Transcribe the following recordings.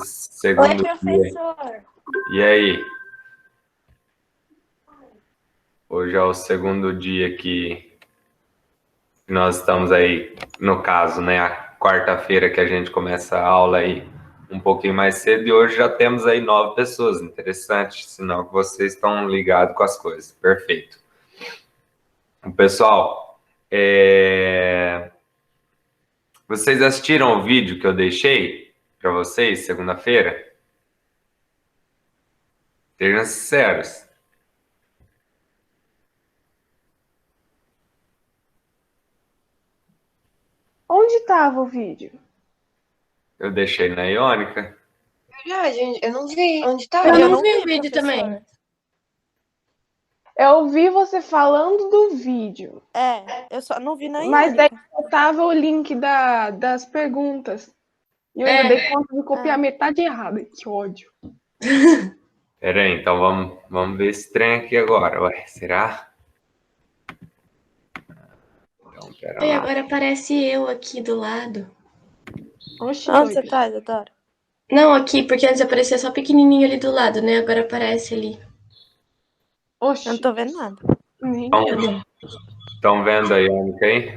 Oi, segundo dia. professor. E aí? Hoje é o segundo dia que nós estamos aí, no caso, né? A quarta-feira que a gente começa a aula aí um pouquinho mais cedo e hoje já temos aí 9 pessoas. Interessante, sinal que vocês estão ligados com as coisas. Perfeito. Pessoal, vocês assistiram o vídeo que eu deixei para vocês segunda-feira? Sejam sinceros. Onde estava o vídeo? Eu deixei na Iônica. Verdade, eu não vi. Onde tá? Eu não vi o vídeo professor. também. Eu ouvi você falando do vídeo. Eu só não vi na Mas daí Iônica. faltava o link das perguntas. E eu ainda dei conta de copiar metade errada. Que ódio. Pera aí, então vamos ver esse trem aqui agora. Ué, será? Então, pera Oi, lá. agora aparece eu aqui do lado. Oxi, Onde você doido. tá, Isadora? Não, aqui, porque antes aparecia só pequenininho ali do lado, né? Agora aparece ali. Oxi. Eu não tô vendo nada. Nem Então, estão vendo a Iônica aí?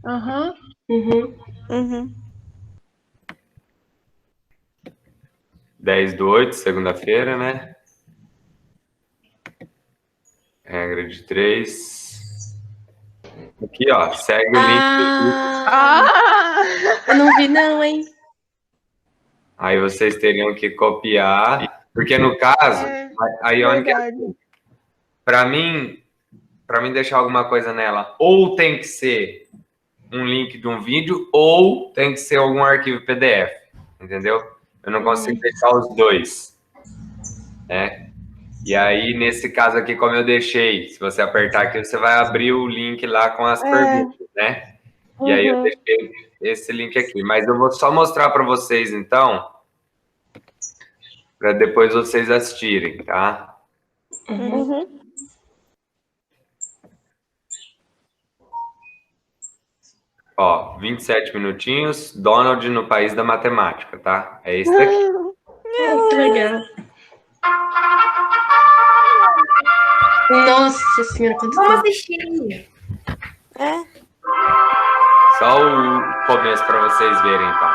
Aham. Uhum. Uhum. 10/8, segunda-feira, né? Regra de 3. Aqui, ó, segue o link. Eu não vi não, hein? Aí vocês teriam que copiar, porque no caso, a Iônica, Verdade. para mim deixar alguma coisa nela, ou tem que ser um link de um vídeo, ou tem que ser algum arquivo PDF, entendeu? Eu não consigo deixar os dois, né? E aí, nesse caso aqui, como eu deixei, se você apertar aqui, você vai abrir o link lá com as perguntas, né? E aí eu deixei esse link aqui. Mas eu vou só mostrar para vocês, então, para depois vocês assistirem, tá? Uhum. Ó, 27 minutinhos, Donald no País da Matemática, tá? É esse daqui. Que legal. Nossa senhora, quanto Vamos tempo. assistir. Só o começo para vocês verem, então.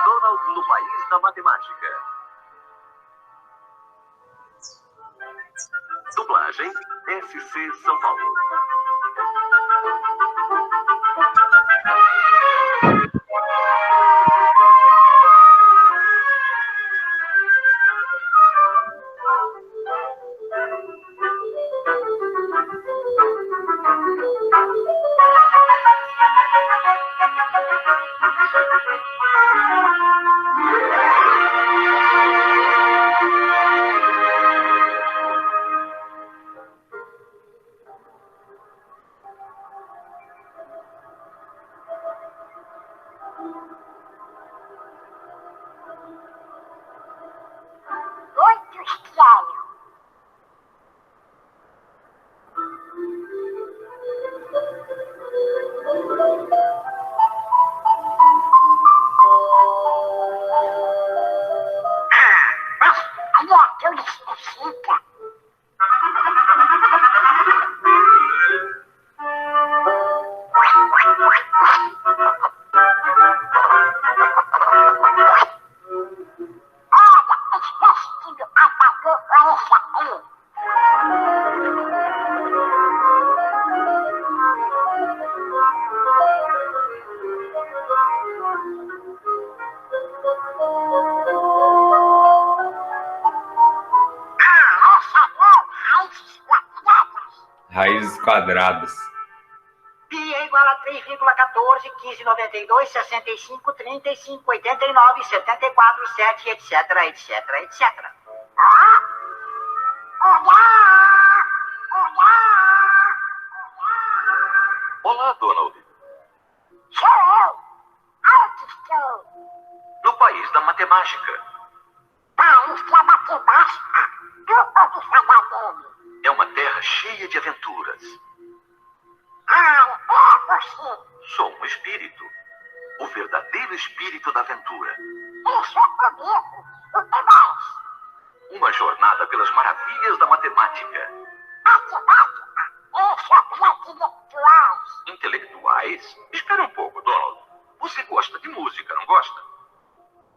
Donald no País da Matemática. Dublagem SC São Paulo. Muito estranho. Mas aí é aquele específica. Olha, esse vestido apagou essa aí. Essa não, raízes quadradas. Raízes quadradas. Pi é igual a 3,14, 15,92, 65, 35, 89, 74, 7, etc, etc, etc. Ah! Olá! Olá! Olá, Donald. Sou eu! Onde estou? No País da Matemática. País da matemática. Nunca ouvi falar dele. É uma terra cheia de aventuras. Ah, é você. Sou um espírito. o verdadeiro espírito da aventura. Deixa comigo. O que mais? Uma jornada pelas maravilhas da matemática. Matemática. Deixa os intelectuais. Intelectuais? Espera um pouco, Donald. Você gosta de música, não gosta?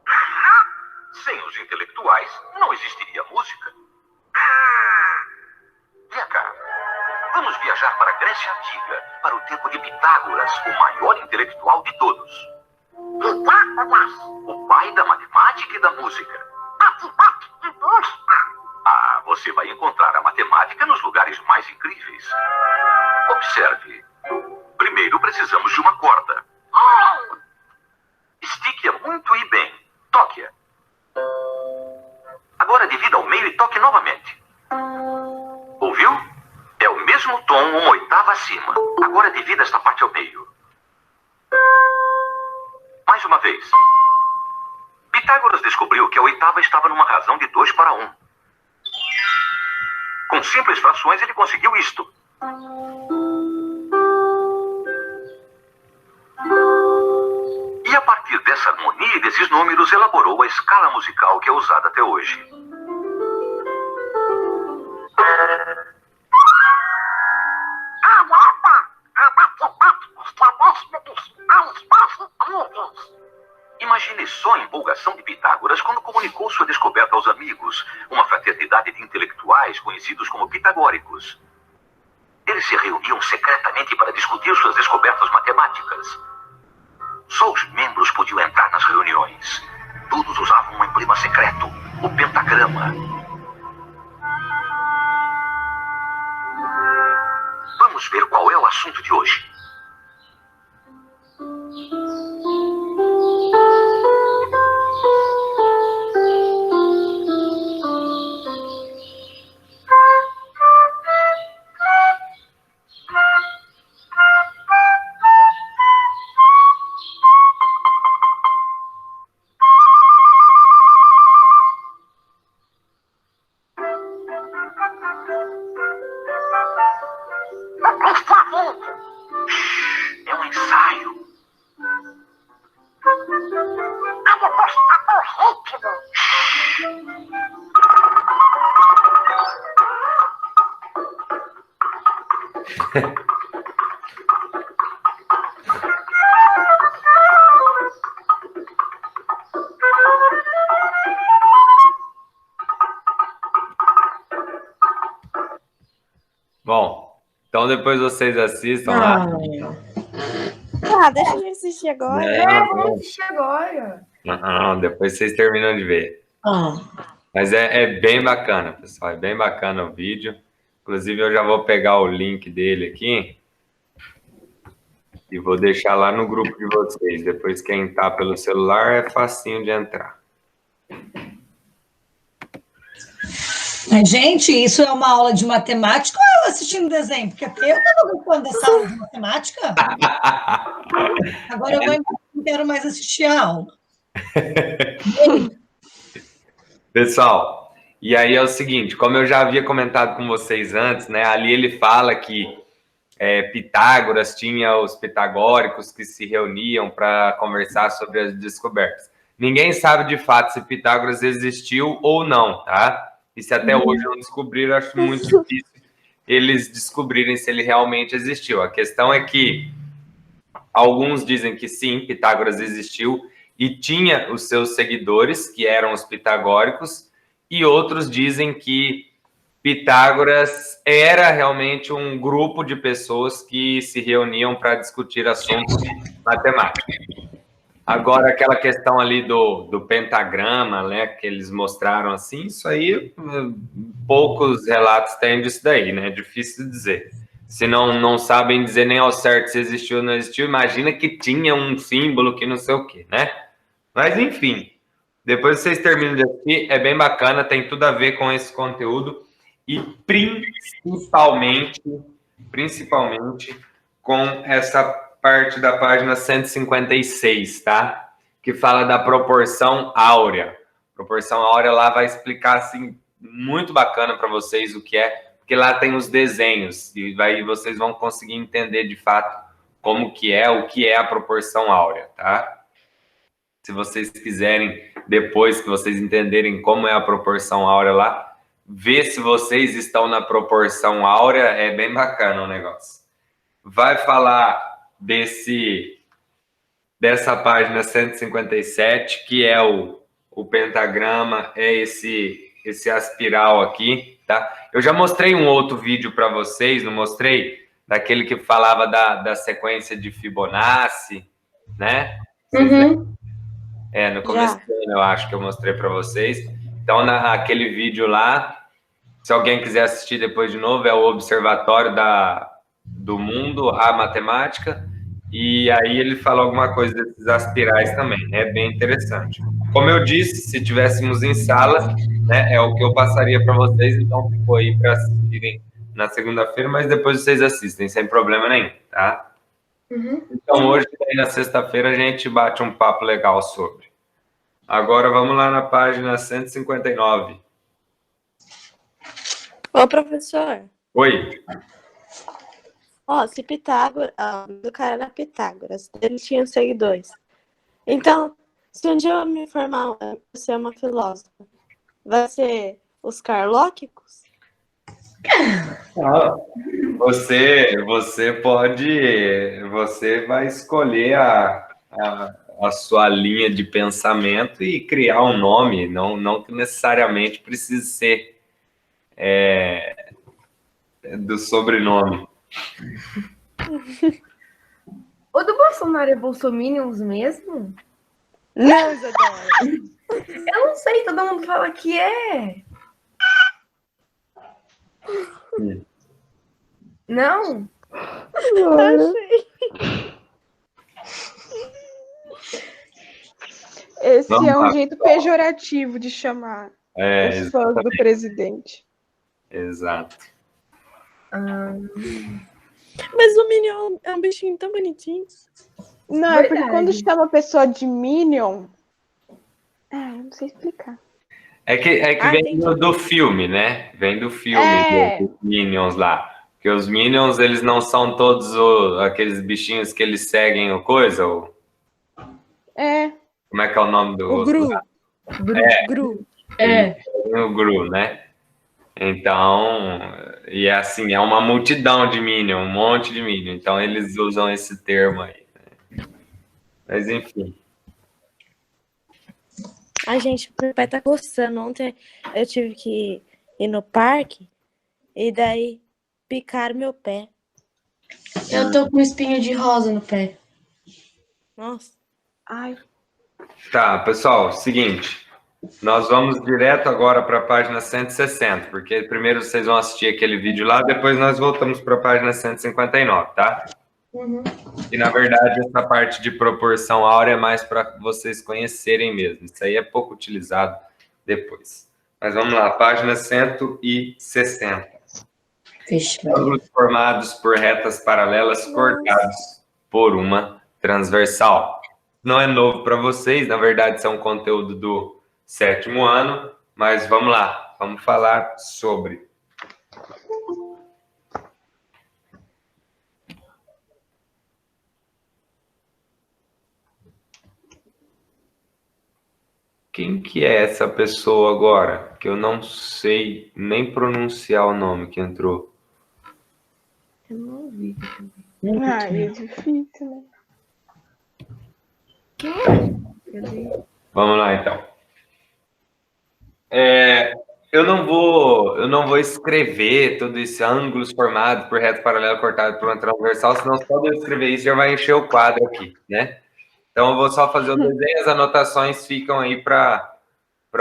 Aham. Sem os intelectuais, não existiria música. Vem cá. Vamos viajar para a Grécia Antiga, para o tempo de Pitágoras, o maior intelectual de todos. Pitágoras. O pai da matemática e da música. Matemática e música. Ah, você vai encontrar a matemática nos lugares mais incríveis. Observe. Primeiro precisamos de uma corda. Ei. Estique-a muito e bem. Toque-a. Agora divida ao meio e toque novamente. Ouviu? É o mesmo tom, uma oitava acima. Agora divida esta parte ao meio. Mais uma vez. Pitágoras descobriu que a oitava estava numa razão de 2 para 1. Com simples frações ele conseguiu isto. E a partir dessa harmonia e desses números elaborou a escala musical que é usada até hoje. Caramba. A matemática estabelece medicinais mais incríveis. Imagine só a empolgação de Pitágoras quando comunicou sua descoberta aos amigos, uma fraternidade de intelectuais conhecidos como pitagóricos. Eles se reuniam secretamente para discutir suas descobertas matemáticas. Só os membros podiam entrar nas reuniões. Todos usavam um emblema secreto, o pentagrama. Vamos ver qual é o assunto de hoje. É um ensaio. Olha, gostar o ritmo. Bom, então depois vocês assistam lá. Ah, deixa a gente assistir agora. Vamos assistir agora. Não, depois vocês terminam de ver. Mas é bem bacana, pessoal. É bem bacana o vídeo. Inclusive, eu já vou pegar o link dele aqui e vou deixar lá no grupo de vocês. Depois, quem tá pelo celular, é facinho de entrar. Gente, isso é uma aula de matemática ou eu assistindo desenho? Porque até eu estava gostando dessa aula de matemática. Agora eu vou embora, não quero mais assistir a aula. Pessoal, e aí é o seguinte, como eu já havia comentado com vocês antes, né? Ali ele fala que Pitágoras tinha os pitagóricos que se reuniam para conversar sobre as descobertas. Ninguém sabe de fato se Pitágoras existiu ou não, tá? E se até hoje não descobriram, acho muito difícil eles descobrirem se ele realmente existiu. A questão é que alguns dizem que sim, Pitágoras existiu e tinha os seus seguidores, que eram os pitagóricos, e outros dizem que Pitágoras era realmente um grupo de pessoas que se reuniam para discutir assuntos matemáticos. Agora, aquela questão ali do pentagrama, né, que eles mostraram assim, isso aí, poucos relatos têm disso daí, né? Difícil de dizer. Se não sabem dizer nem ao certo se existiu ou não existiu, imagina que tinha um símbolo que não sei o quê, né? Mas, enfim, depois vocês terminam de assistir, é bem bacana, tem tudo a ver com esse conteúdo e principalmente com essa parte da página 156, tá? Que fala da proporção áurea. Proporção áurea lá vai explicar, assim, muito bacana para vocês o que é, porque lá tem os desenhos, e aí vocês vão conseguir entender, de fato, como que é, o que é a proporção áurea, tá? Se vocês quiserem, depois que vocês entenderem como é a proporção áurea lá, ver se vocês estão na proporção áurea, é bem bacana o negócio. Vai falar dessa página 157, que é o pentagrama, é esse aspiral aqui, tá? Eu já mostrei um outro vídeo para vocês, não mostrei? Daquele que falava da sequência de Fibonacci, né? Uhum. No começo do ano, eu acho que eu mostrei para vocês. Então, naquele vídeo lá, se alguém quiser assistir depois de novo, é o Observatório do Mundo, a Matemática, e aí ele fala alguma coisa desses aspirais também. É bem interessante. Como eu disse, se tivéssemos em sala, né, é o que eu passaria para vocês, então ficou aí para assistirem na segunda-feira, mas depois vocês assistem, sem problema nenhum, tá? Uhum. Então, hoje, aí, na sexta-feira, a gente bate um papo legal sobre. Agora, vamos lá na página 159. Ô, professor. Oi. Ó, se Pitágoras, do cara era Pitágoras, ele tinha seguidores. Então, se um dia eu me formar, ser uma filósofa, vai ser os carlóquicos? Você vai escolher a sua linha de pensamento e criar um nome, não que necessariamente precise ser do sobrenome. O do Bolsonaro é bolsominions mesmo? Não, Isadora. Eu não sei, todo mundo fala que é. Não? Achei. Esse é um Vamos lá. jeito pejorativo de chamar os fãs do presidente. Exato. Mas o Minion é um bichinho tão bonitinho. Não, é porque quando chama a pessoa de Minion... eu não sei explicar. É que vem do filme, né? Vem do filme, dos Minions lá. Porque os Minions, eles não são todos aqueles bichinhos que eles seguem o coisa? Como é que é o nome do... O Gru. Gru. O Gru, né? Então, e assim, é uma multidão de Minion, um monte de Minion. Então, eles usam esse termo aí. Né? Mas, enfim. Ai, gente, meu pé tá coçando. Ontem eu tive que ir no parque e daí picaram meu pé. Eu tô com espinho de rosa no pé. Nossa. Ai. Tá, pessoal, seguinte. Nós vamos direto agora para a página 160, porque primeiro vocês vão assistir aquele vídeo lá, depois nós voltamos para a página 159, tá? Uhum. E, na verdade, essa parte de proporção áurea é mais para vocês conhecerem mesmo. Isso aí é pouco utilizado depois. Mas vamos lá, página 160. Ângulos formados por retas paralelas cortados por uma transversal. Não é novo para vocês, na verdade, isso é um conteúdo do 7º ano, mas vamos lá, vamos falar sobre. Quem que é essa pessoa agora? Que eu não sei nem pronunciar o nome que entrou. Eu não ouvi. É difícil, né? Vamos lá, então. Eu não vou escrever todo esse ângulos formados por reto paralelo cortado por uma transversal, senão só de eu escrever isso já vai encher o quadro aqui, né? Então, eu vou só fazer o desenho, as anotações ficam aí para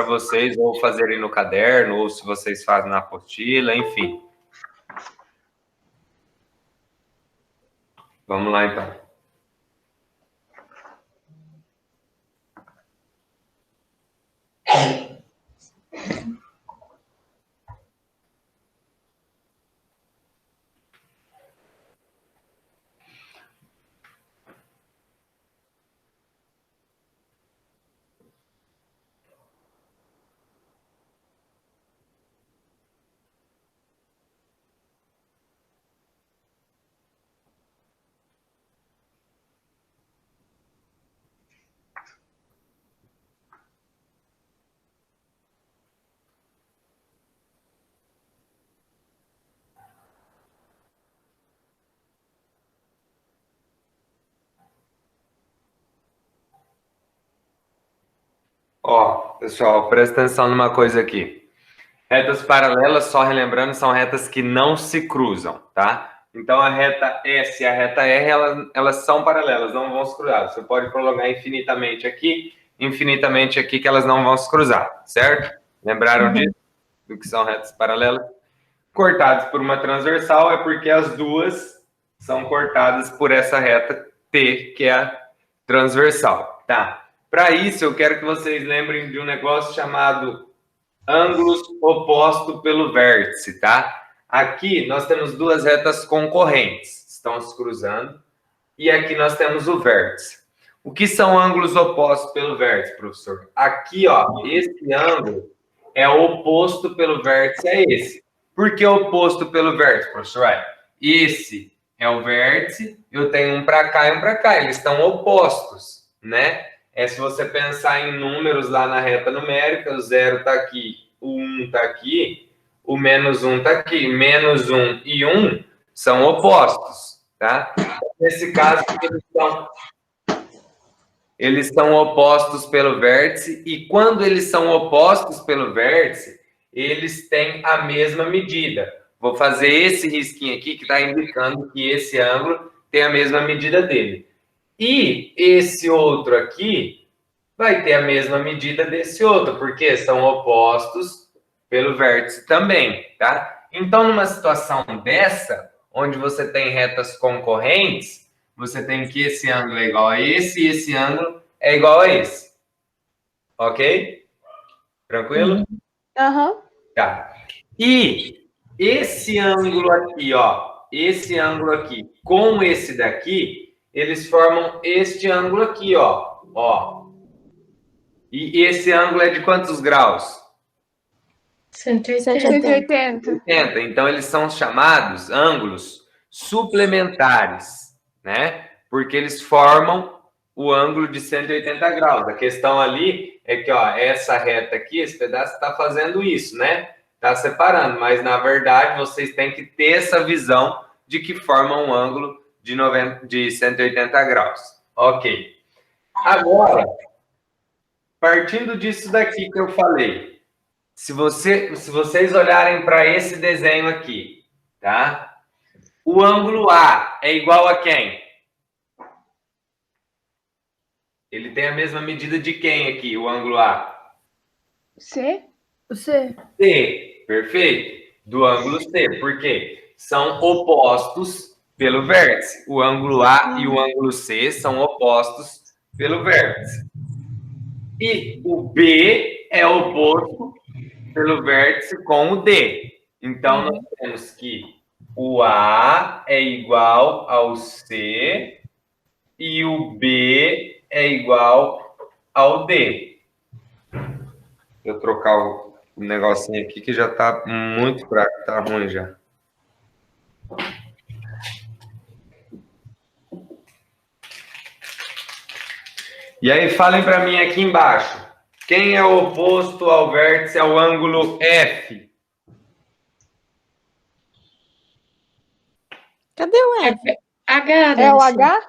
vocês, ou fazerem no caderno, ou se vocês fazem na apostila, enfim. Vamos lá, então. Ó, pessoal, presta atenção numa coisa aqui. Retas paralelas, só relembrando, são retas que não se cruzam, tá? Então, a reta S e a reta R, elas são paralelas, não vão se cruzar. Você pode prolongar infinitamente aqui que elas não vão se cruzar, certo? Lembraram disso? Do que são retas paralelas? Cortadas por uma transversal é porque as duas são cortadas por essa reta T, que é a transversal, tá? Para isso, eu quero que vocês lembrem de um negócio chamado ângulos opostos pelo vértice, tá? Aqui nós temos duas retas concorrentes, estão se cruzando, e aqui nós temos o vértice. O que são ângulos opostos pelo vértice, professor? Aqui, ó, esse ângulo é oposto pelo vértice a esse. Por que oposto pelo vértice, professor? Esse é o vértice, eu tenho um para cá e um para cá, eles estão opostos, né? Se você pensar em números lá na reta numérica, o 0 está aqui, o 1 está aqui, o menos 1 está aqui. Menos 1 e 1 são opostos, tá? Nesse caso, eles são opostos pelo vértice, e quando eles são opostos pelo vértice, eles têm a mesma medida. Vou fazer esse risquinho aqui que está indicando que esse ângulo tem a mesma medida dele. E esse outro aqui vai ter a mesma medida desse outro, porque são opostos pelo vértice também, tá? Então, numa situação dessa, onde você tem retas concorrentes, você tem que esse ângulo é igual a esse e esse ângulo é igual a esse. Ok? Tranquilo? Aham. Tá. E esse ângulo aqui, ó, esse ângulo aqui com esse daqui, eles formam este ângulo aqui, ó. E esse ângulo é de quantos graus? 180. Então, eles são chamados ângulos suplementares, né? Porque eles formam o ângulo de 180 graus. A questão ali é que, ó, essa reta aqui, esse pedaço está fazendo isso, né? Está separando, mas, na verdade, vocês têm que ter essa visão de que forma um ângulo de 180 graus. Ok. Agora, partindo disso daqui que eu falei, se vocês olharem para esse desenho aqui, tá? O ângulo A é igual a quem? Ele tem a mesma medida de quem aqui, o ângulo A? C? C. C, perfeito. Do ângulo C, por quê? São opostos pelo vértice. O ângulo A e o ângulo C são opostos pelo vértice. E o B é oposto pelo vértice com o D. Então, nós temos que o A é igual ao C e o B é igual ao D. Vou trocar o negocinho aqui que já está muito fraco, está ruim já. E aí, falem para mim aqui embaixo. Quem é o oposto ao vértice ao ângulo F? Cadê o F? H, É o H?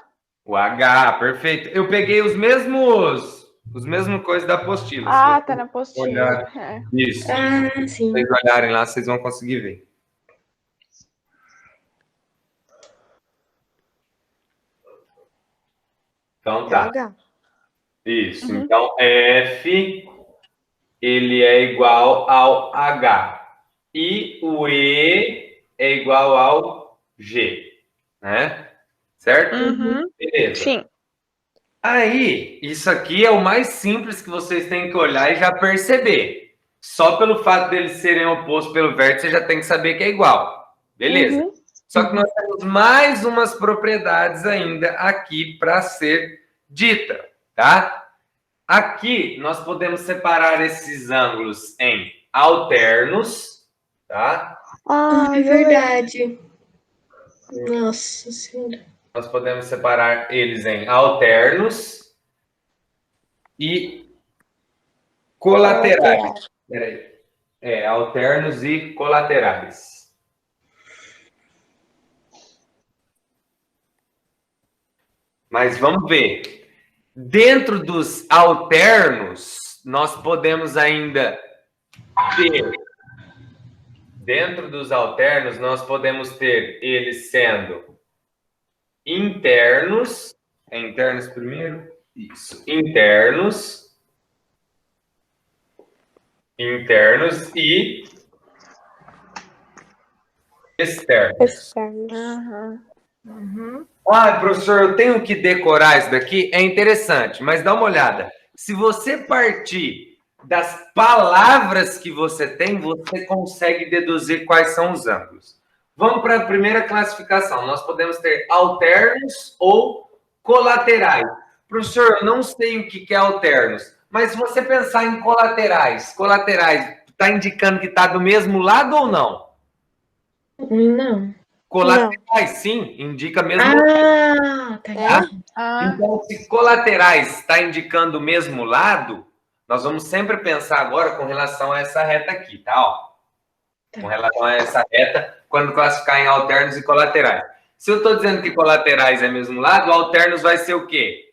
O H, perfeito. Eu peguei os mesmos coisas da apostila. Ah, tá na apostila. Olhar. É. Isso. Ah, sim. Se vocês olharem lá, vocês vão conseguir ver. Então tá. H. Isso. Então, F, ele é igual ao H. E o E é igual ao G. Né? Certo? Beleza. Sim. Aí, isso aqui é o mais simples que vocês têm que olhar e já perceber. Só pelo fato deles serem opostos pelo vértice, você já tem que saber que é igual. Beleza? Só que nós temos mais umas propriedades ainda aqui para ser dita, tá? Aqui, nós podemos separar esses ângulos em alternos, tá? Ah, é verdade. Nossa Senhora. Nós podemos separar eles em alternos e colaterais. Peraí. Alternos e colaterais. Mas vamos ver. Dentro dos alternos, nós podemos ainda ter, dentro dos alternos, nós podemos ter eles sendo internos. É internos primeiro? Isso. Internos e externos. Ah, professor, eu tenho que decorar isso daqui? É interessante, mas dá uma olhada. Se você partir das palavras que você tem, você consegue deduzir quais são os ângulos. Vamos para a primeira classificação. Nós podemos ter alternos ou colaterais. Professor, eu não sei o que é alternos, mas se você pensar em colaterais, está indicando que está do mesmo lado ou não? Não. Colaterais, sim, indica mesmo. Tá. Então, se colaterais está indicando o mesmo lado, nós vamos sempre pensar agora com relação a essa reta aqui, tá? Ó. Com relação a essa reta, quando classificar em alternos e colaterais. Se eu estou dizendo que colaterais é mesmo lado, alternos vai ser o quê?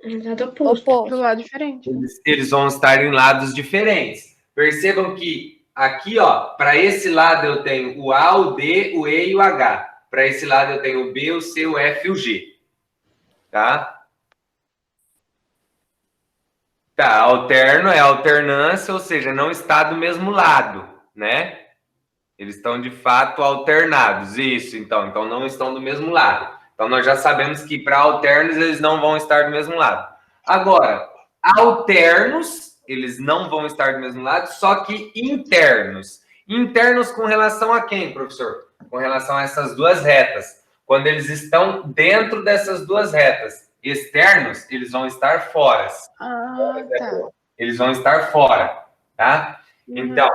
Lado oposto. Do lado diferente. Eles vão estar em lados diferentes. Percebam que aqui, ó, para esse lado eu tenho o A, o D, o E e o H. Para esse lado eu tenho o B, o C, o F e o G. Tá? Tá, alterno é alternância, ou seja, não está do mesmo lado, né? Eles estão, de fato, alternados. Isso, então não estão do mesmo lado. Então, nós já sabemos que para alternos eles não vão estar do mesmo lado. Agora, alternos, eles não vão estar do mesmo lado, só que internos. Internos com relação a quem, professor? Com relação a essas duas retas. Quando eles estão dentro dessas duas retas. Externos, eles vão estar fora. Tá. Eles vão estar fora, tá? Então,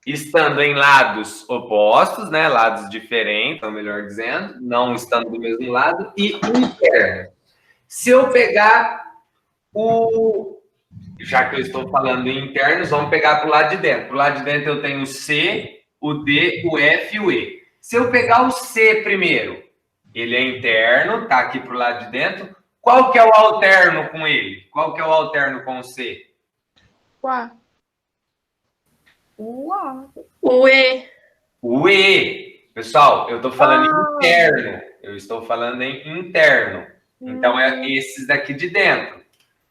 estando em lados opostos, né? Lados diferentes, ou melhor dizendo, não estando do mesmo lado, e interno. Se eu pegar já que eu estou falando em internos, vamos pegar para o lado de dentro. Para o lado de dentro eu tenho o C, o D, o F e o E. Se eu pegar o C primeiro, ele é interno, tá aqui para o lado de dentro. Qual que é o alterno com ele? Qual que é o alterno com o C? O A. O E. O E. Pessoal, eu estou falando em interno. Eu estou falando em interno. Então, é esses daqui de dentro.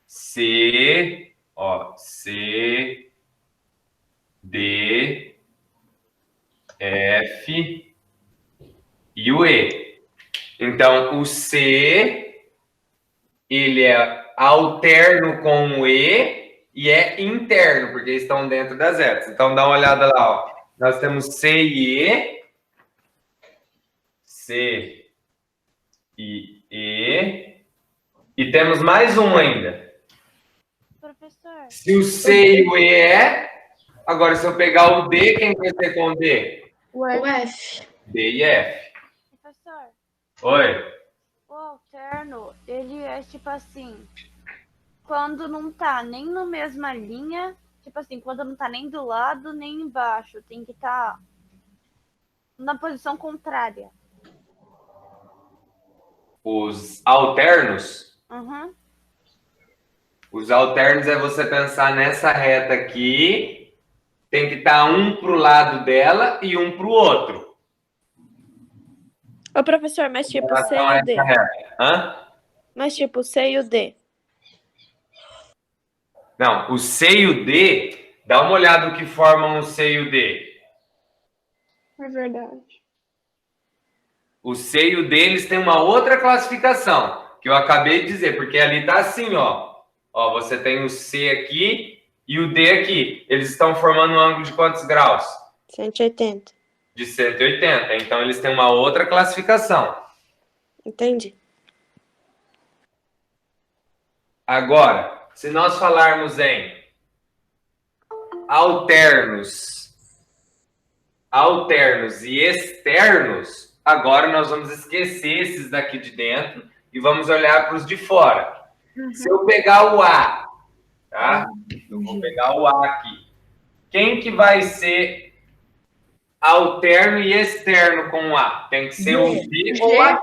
C, ó, C, D, F e o E. Então, o C, ele é alterno com o E e é interno, porque estão dentro das retas. Então, dá uma olhada lá, ó. Nós temos C e E. C e E. E temos mais um ainda. Professor. Se o C e o E é... Agora, se eu pegar o D, quem vai ser com o D? O F. D e F. Professor. Oi. O alterno, ele é tipo assim, quando não tá nem na mesma linha, tipo assim, quando não tá nem do lado, nem embaixo, tem que estar na posição contrária. Os alternos? Uhum. Os alternos é você pensar nessa reta aqui, tem que estar um pro lado dela e um pro outro. Ô, professor, mas tipo C e o D. Hã? Mas tipo C e o D. Não, o C e o D, dá uma olhada no que formam o C e o D. É verdade. O C e o D, eles têm uma outra classificação, que eu acabei de dizer, porque ali tá assim, ó. Ó, você tem o C aqui e o D aqui. Eles estão formando um ângulo de quantos graus? 180. De 180. Então, eles têm uma outra classificação. Entendi. Agora, se nós falarmos em alternos e externos, agora nós vamos esquecer esses daqui de dentro e vamos olhar para os de fora. Se eu pegar o A, tá? Eu vou pegar o A aqui. Quem que vai ser alterno e externo com o A? Tem que ser o D ou o H.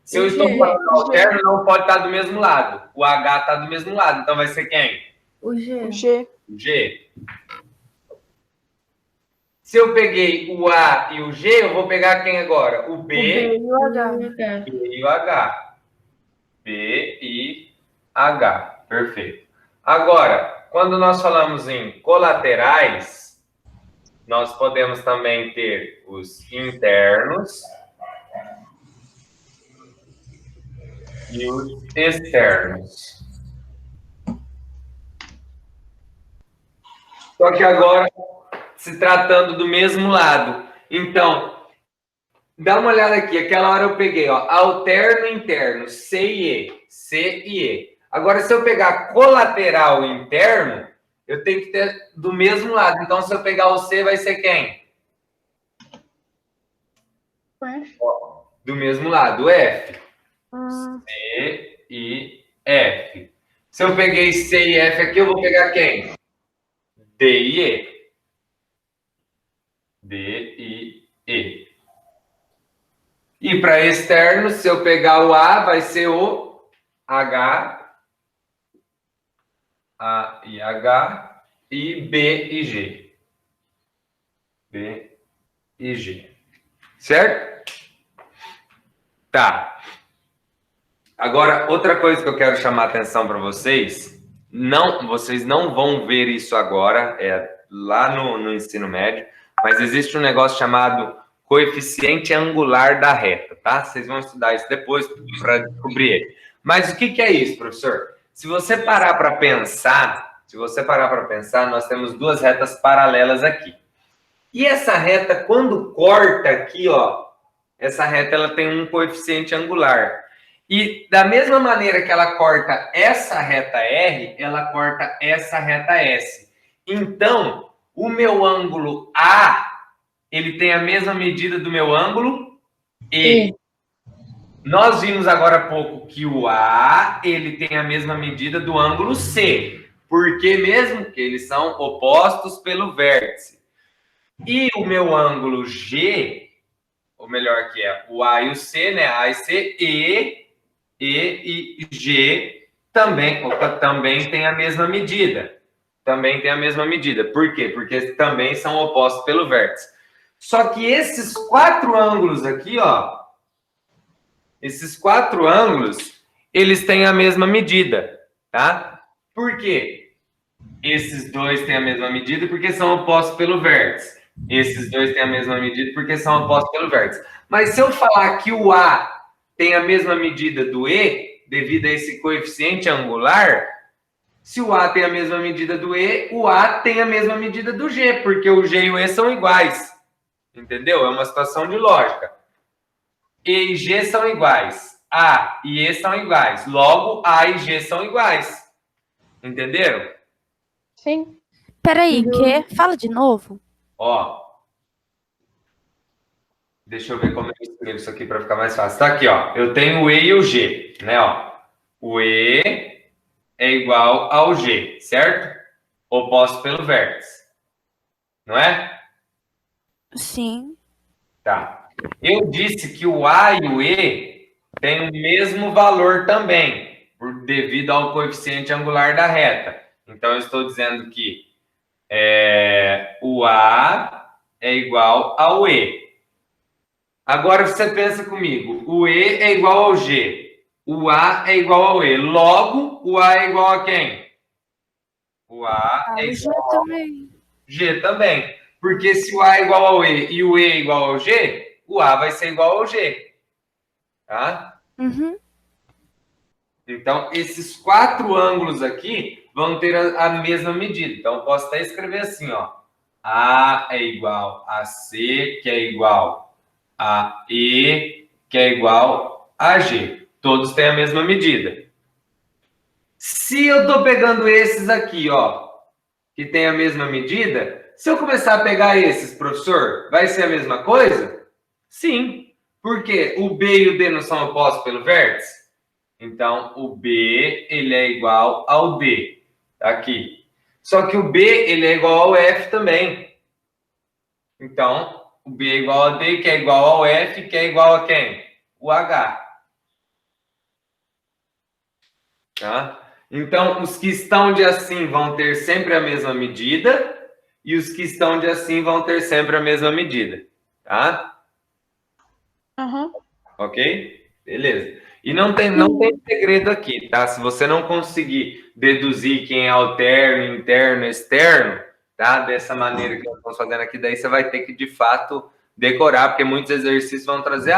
Se eu estou falando alterno, não pode estar do mesmo lado. O H está do mesmo lado, então vai ser quem? O G. O G. G. Se eu peguei o A e o G, eu vou pegar quem agora? O B, O B e o H. B e o H. B e H. Perfeito. Agora, quando nós falamos em colaterais, nós podemos também ter os internos e os externos. Só que agora, se tratando do mesmo lado. Então, dá uma olhada aqui. Aquela hora eu peguei, ó, alterno e interno, C e E. C e E. Agora, se eu pegar colateral e interno, eu tenho que ter do mesmo lado. Então, se eu pegar o C, vai ser quem? Ó, do mesmo lado, o F. C e F. Se eu peguei C e F aqui, eu vou pegar quem? D e E. D e E. E para externo, se eu pegar o A, vai ser o H, A e H, e B e G. B e G. Certo? Tá. Agora, outra coisa que eu quero chamar a atenção para vocês, vocês não vão ver isso agora, lá no ensino médio, mas existe um negócio chamado coeficiente angular da reta, tá? Vocês vão estudar isso depois para descobrir ele. Mas o que é isso, professor? Se você parar para pensar, nós temos duas retas paralelas aqui. E essa reta, quando corta aqui, ó, essa reta ela tem um coeficiente angular. E da mesma maneira que ela corta essa reta R, ela corta essa reta S. Então, o meu ângulo A, ele tem a mesma medida do meu ângulo E. Nós vimos agora há pouco que o A, ele tem a mesma medida do ângulo C. Porque mesmo que eles são opostos pelo vértice. E o meu ângulo G, ou melhor que é o A e o C, né? A e C, E e G também tem a mesma medida. Também tem a mesma medida. Por quê? Porque também são opostos pelo vértice. Só que esses quatro ângulos aqui, ó, esses quatro ângulos, eles têm a mesma medida, tá? Por quê? Esses dois têm a mesma medida porque são opostos pelo vértice. Esses dois têm a mesma medida porque são opostos pelo vértice. Mas se eu falar que o A tem a mesma medida do E, devido a esse coeficiente angular, se o A tem a mesma medida do E, o A tem a mesma medida do G, porque o G e o E são iguais. Entendeu? É uma situação de lógica. E e G são iguais. A e E são iguais. Logo, A e G são iguais. Entenderam? Sim. Peraí, que? Fala de novo. Ó. Deixa eu ver como eu escrevo isso aqui para ficar mais fácil. Tá aqui, ó. Eu tenho o E e o G, né? Ó. O E é igual ao G, certo? Oposto pelo vértice. Não é? Sim. Tá. Eu disse que o A e o E têm o mesmo valor também, devido ao coeficiente angular da reta. Então, eu estou dizendo que o A é igual ao E. Agora, você pensa comigo. O E é igual ao G. O A é igual ao E. Logo, o A é igual a quem? O A é igual ao G também. Porque se o A é igual ao E e o E é igual ao G, o A vai ser igual ao G. Tá? Uhum. Então, esses quatro ângulos aqui vão ter a mesma medida. Então, eu posso até escrever assim, ó. A é igual a C, que é igual a E, que é igual a G. Todos têm a mesma medida. Se eu estou pegando esses aqui, ó, que tem a mesma medida, se eu começar a pegar esses, professor, vai ser a mesma coisa? Sim. Por quê? O B e o D não são opostos pelo vértice? Então, o B, ele é igual ao D. Aqui. Só que o B, ele é igual ao F também. Então, o B é igual ao D, que é igual ao F, que é igual a quem? O H. Tá? Então, os que estão de assim vão ter sempre a mesma medida e os que estão de assim vão ter sempre a mesma medida, tá? Ok? Beleza. E não tem segredo aqui, tá? Se você não conseguir deduzir quem é alterno, interno, externo, tá? Dessa maneira que nós estamos fazendo aqui, daí você vai ter que, de fato, decorar, porque muitos exercícios vão trazer,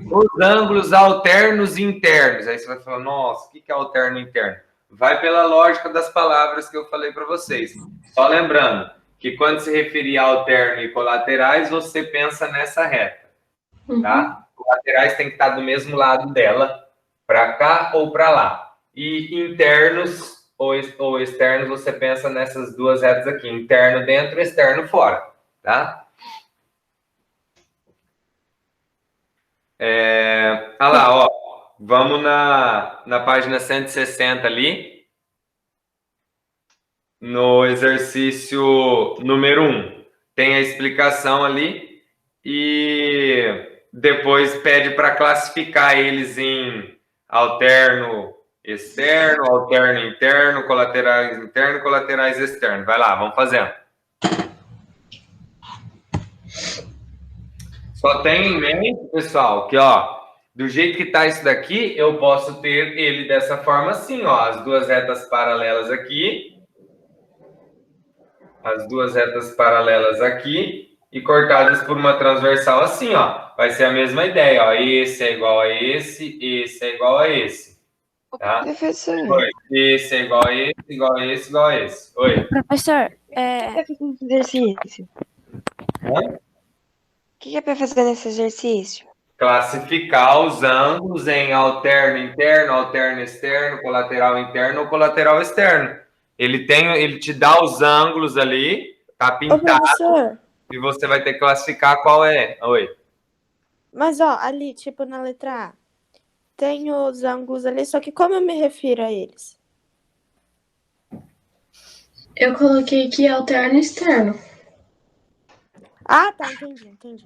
os ângulos alternos e internos. Aí você vai falar, nossa, o que é alterno e interno? Vai pela lógica das palavras que eu falei para vocês. Só lembrando que quando se referir a alterno e colaterais, você pensa nessa reta, tá? Colaterais tem que estar do mesmo lado dela, para cá ou para lá. E internos ou externos, você pensa nessas duas retas aqui, interno dentro e externo fora, tá? Olha lá, ó. Vamos na página 160 ali, no exercício número 1. Tem a explicação ali e depois pede para classificar eles em alterno externo, alterno interno, colaterais interno, colaterais externo. Vai lá, vamos fazendo. Só tem em mente, pessoal, que ó, do jeito que tá isso daqui, eu posso ter ele dessa forma assim, ó, as duas retas paralelas aqui, e cortadas por uma transversal assim, ó. Vai ser a mesma ideia, ó. Esse é igual a esse é igual a esse. Tá? Professor. Oi. Esse é igual a esse, igual a esse, igual a esse. Oi. Professor, Exercício. Hã? O que é para fazer nesse exercício? Classificar os ângulos em alterno interno, alterno externo, colateral interno ou colateral externo. Ele te dá os ângulos ali, tá Ô, pintado, professor, e você vai ter que classificar qual é. Oi. mas ó, ali, tipo, na letra A, tem os ângulos ali, só que como eu me refiro a eles? Eu coloquei aqui alterno e externo. Ah, tá, entendi.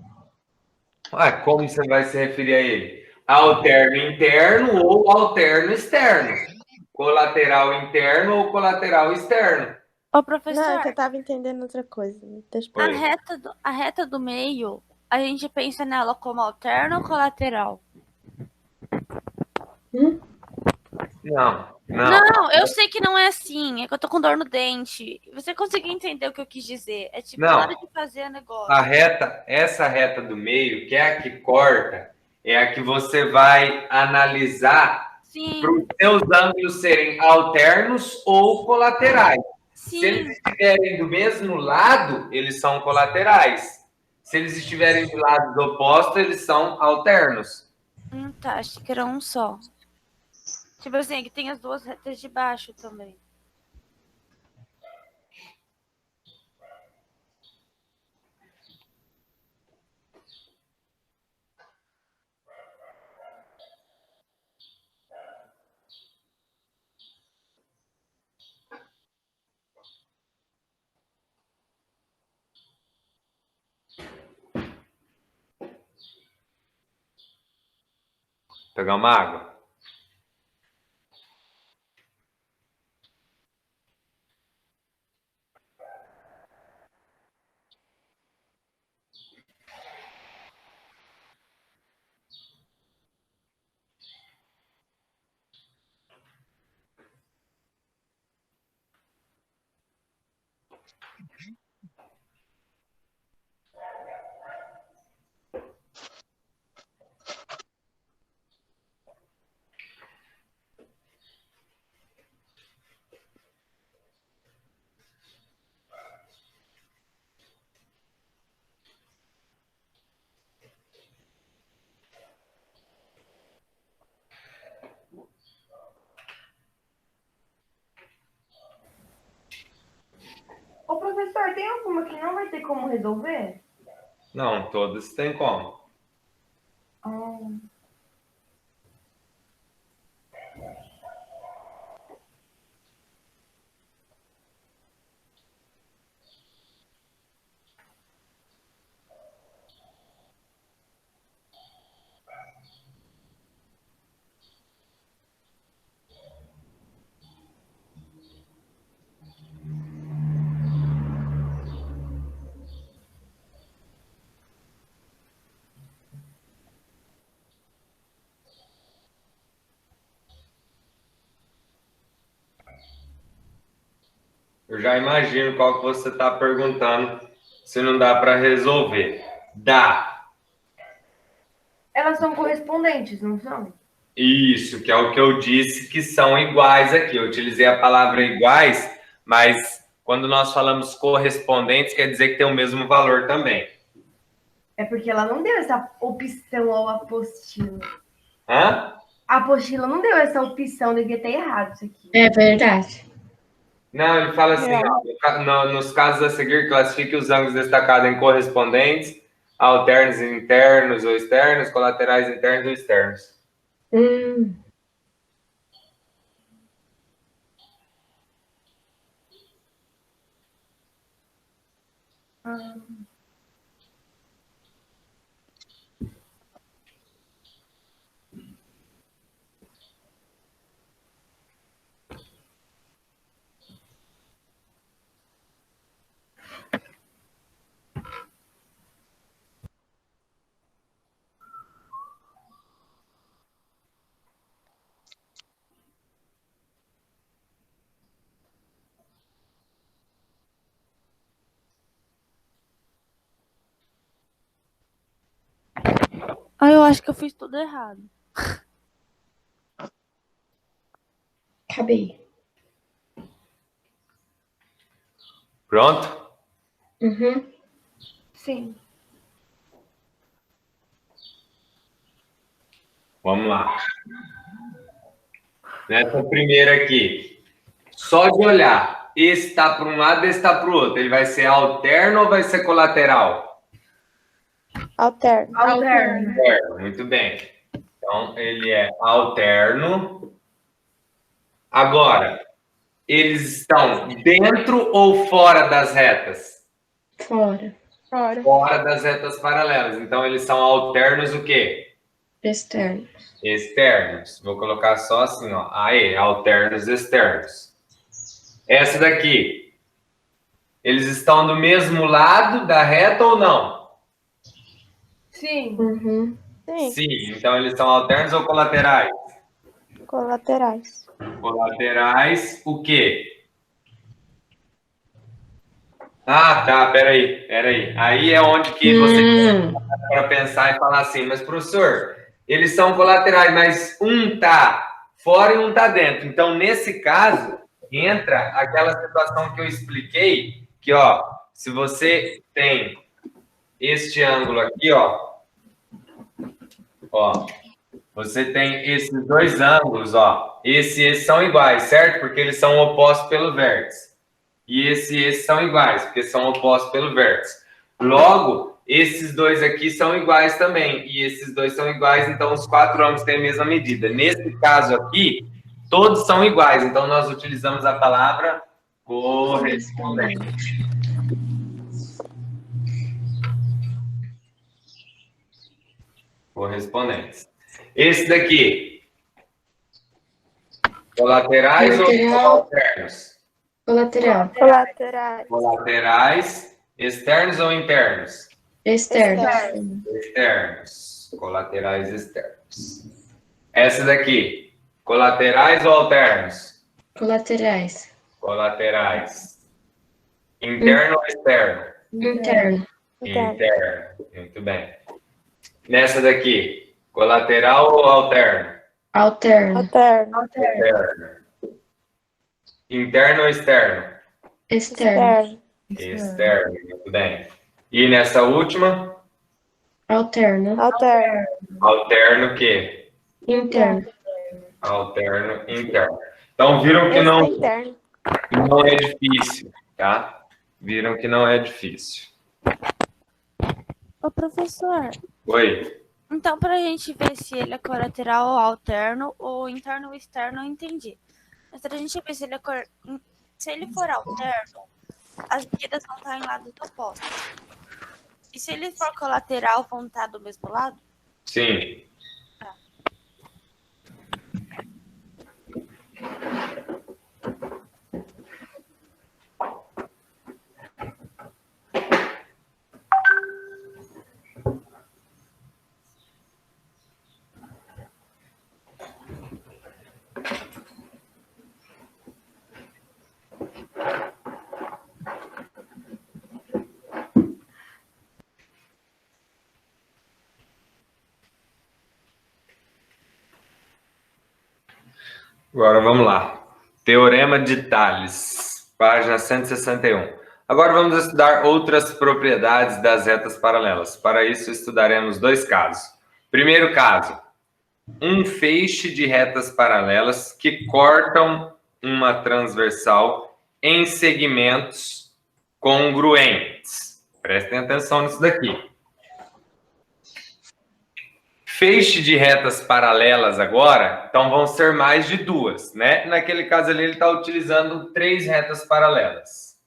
Como você vai se referir a ele? Alterno interno ou alterno externo? Colateral interno ou colateral externo? ô Não, é professor, que eu tava entendendo outra coisa. Deixa eu... Oi. a reta do meio, a gente pensa nela como alterno ou colateral? Não. Não, eu sei que não é assim. É que eu tô com dor no dente. Você conseguiu entender o que eu quis dizer? É tipo, Não. na hora de fazer o negócio. Essa reta do meio, que é a que corta, é a que você vai analisar para os seus ângulos serem alternos ou colaterais. Sim. Se eles estiverem do mesmo lado, eles são colaterais. Se eles estiverem do lado opostos, eles são alternos. Tá, achei que era um só. Tipo assim, que tem as duas retas de baixo também. Pegar uma água. Ô, professor, tem alguma que não vai ter como resolver? Não, todas têm como. Eu já imagino qual que você está perguntando, se não dá para resolver. Dá. Elas são correspondentes, não são? Isso, que é o que eu disse que são iguais aqui. Eu utilizei a palavra iguais, mas quando nós falamos correspondentes, quer dizer que tem o mesmo valor também. É porque ela não deu essa opção ao apostila. Hã? A apostila não deu essa opção, devia ter errado isso aqui. É verdade. Não, ele fala assim, ó, nos casos a seguir, classifique os ângulos destacados em correspondentes, alternos internos ou externos, colaterais internos ou externos. Ah, eu acho que eu fiz tudo errado. Acabei. Pronto? Uhum. Sim. Vamos lá. Nessa primeira aqui, só de olhar, esse está para um lado, esse está para o outro. Ele vai ser alterno ou vai ser colateral? Alterno. Alterno. Alterno, muito bem. Então, ele é alterno. Agora, eles estão dentro ou fora das retas? Fora. Fora. Fora das retas paralelas. Então, eles são alternos o quê? Externo. Externos. Vou colocar só assim, ó. Aí, alternos externos. Essa daqui. Eles estão do mesmo lado da reta ou não? Sim. Uhum. Sim. Sim. Então, eles são alternos ou colaterais? Colaterais. Colaterais, o quê? Ah, tá, peraí. Aí é onde que você para pensar e falar assim, mas professor, eles são colaterais, mas um tá fora e um tá dentro. Então, nesse caso, entra aquela situação que eu expliquei, que, ó, se você tem este ângulo aqui, ó, você tem esses dois ângulos, ó, esse e esse são iguais, certo? Porque eles são opostos pelo vértice. E esse e esse são iguais, porque são opostos pelo vértice. Logo, esses dois aqui são iguais também, e esses dois são iguais, então os quatro ângulos têm a mesma medida. Nesse caso aqui, todos são iguais, então nós utilizamos a palavra correspondente. Correspondentes. Esse daqui, colaterais ou alternos? Colateral. Colaterais. Colaterais, externos ou internos? Externo. Externos. Colaterais externos. Essa daqui, colaterais ou alternos? Colaterais. Colaterais. Interno ou externo? Interno. Interno. Muito bem. Nessa daqui, colateral ou alterno? Alterno. Alterno. Externo. Interno ou externo? Externo. Externo. Muito bem. E nessa última? Alterno. Alterno. Alterno o quê? Interno. Alterno interno. Então, viram que Interno. não é difícil, tá? Viram que não é difícil. Ô, professor, Oi. então pra gente ver se ele é colateral ou alterno, ou interno ou externo, eu entendi. Mas pra gente ver se ele se ele for alterno, as medidas vão estar em lados opostos. E se ele for colateral, vão estar do mesmo lado? Sim. Agora vamos lá. Teorema de Tales, página 161. Agora vamos estudar outras propriedades das retas paralelas. Para isso, estudaremos dois casos. Primeiro caso, um feixe de retas paralelas que cortam uma transversal em segmentos congruentes. Prestem atenção nisso daqui. Feixe de retas paralelas agora, então vão ser mais de duas, né? Naquele caso ali, ele está utilizando 3 retas paralelas.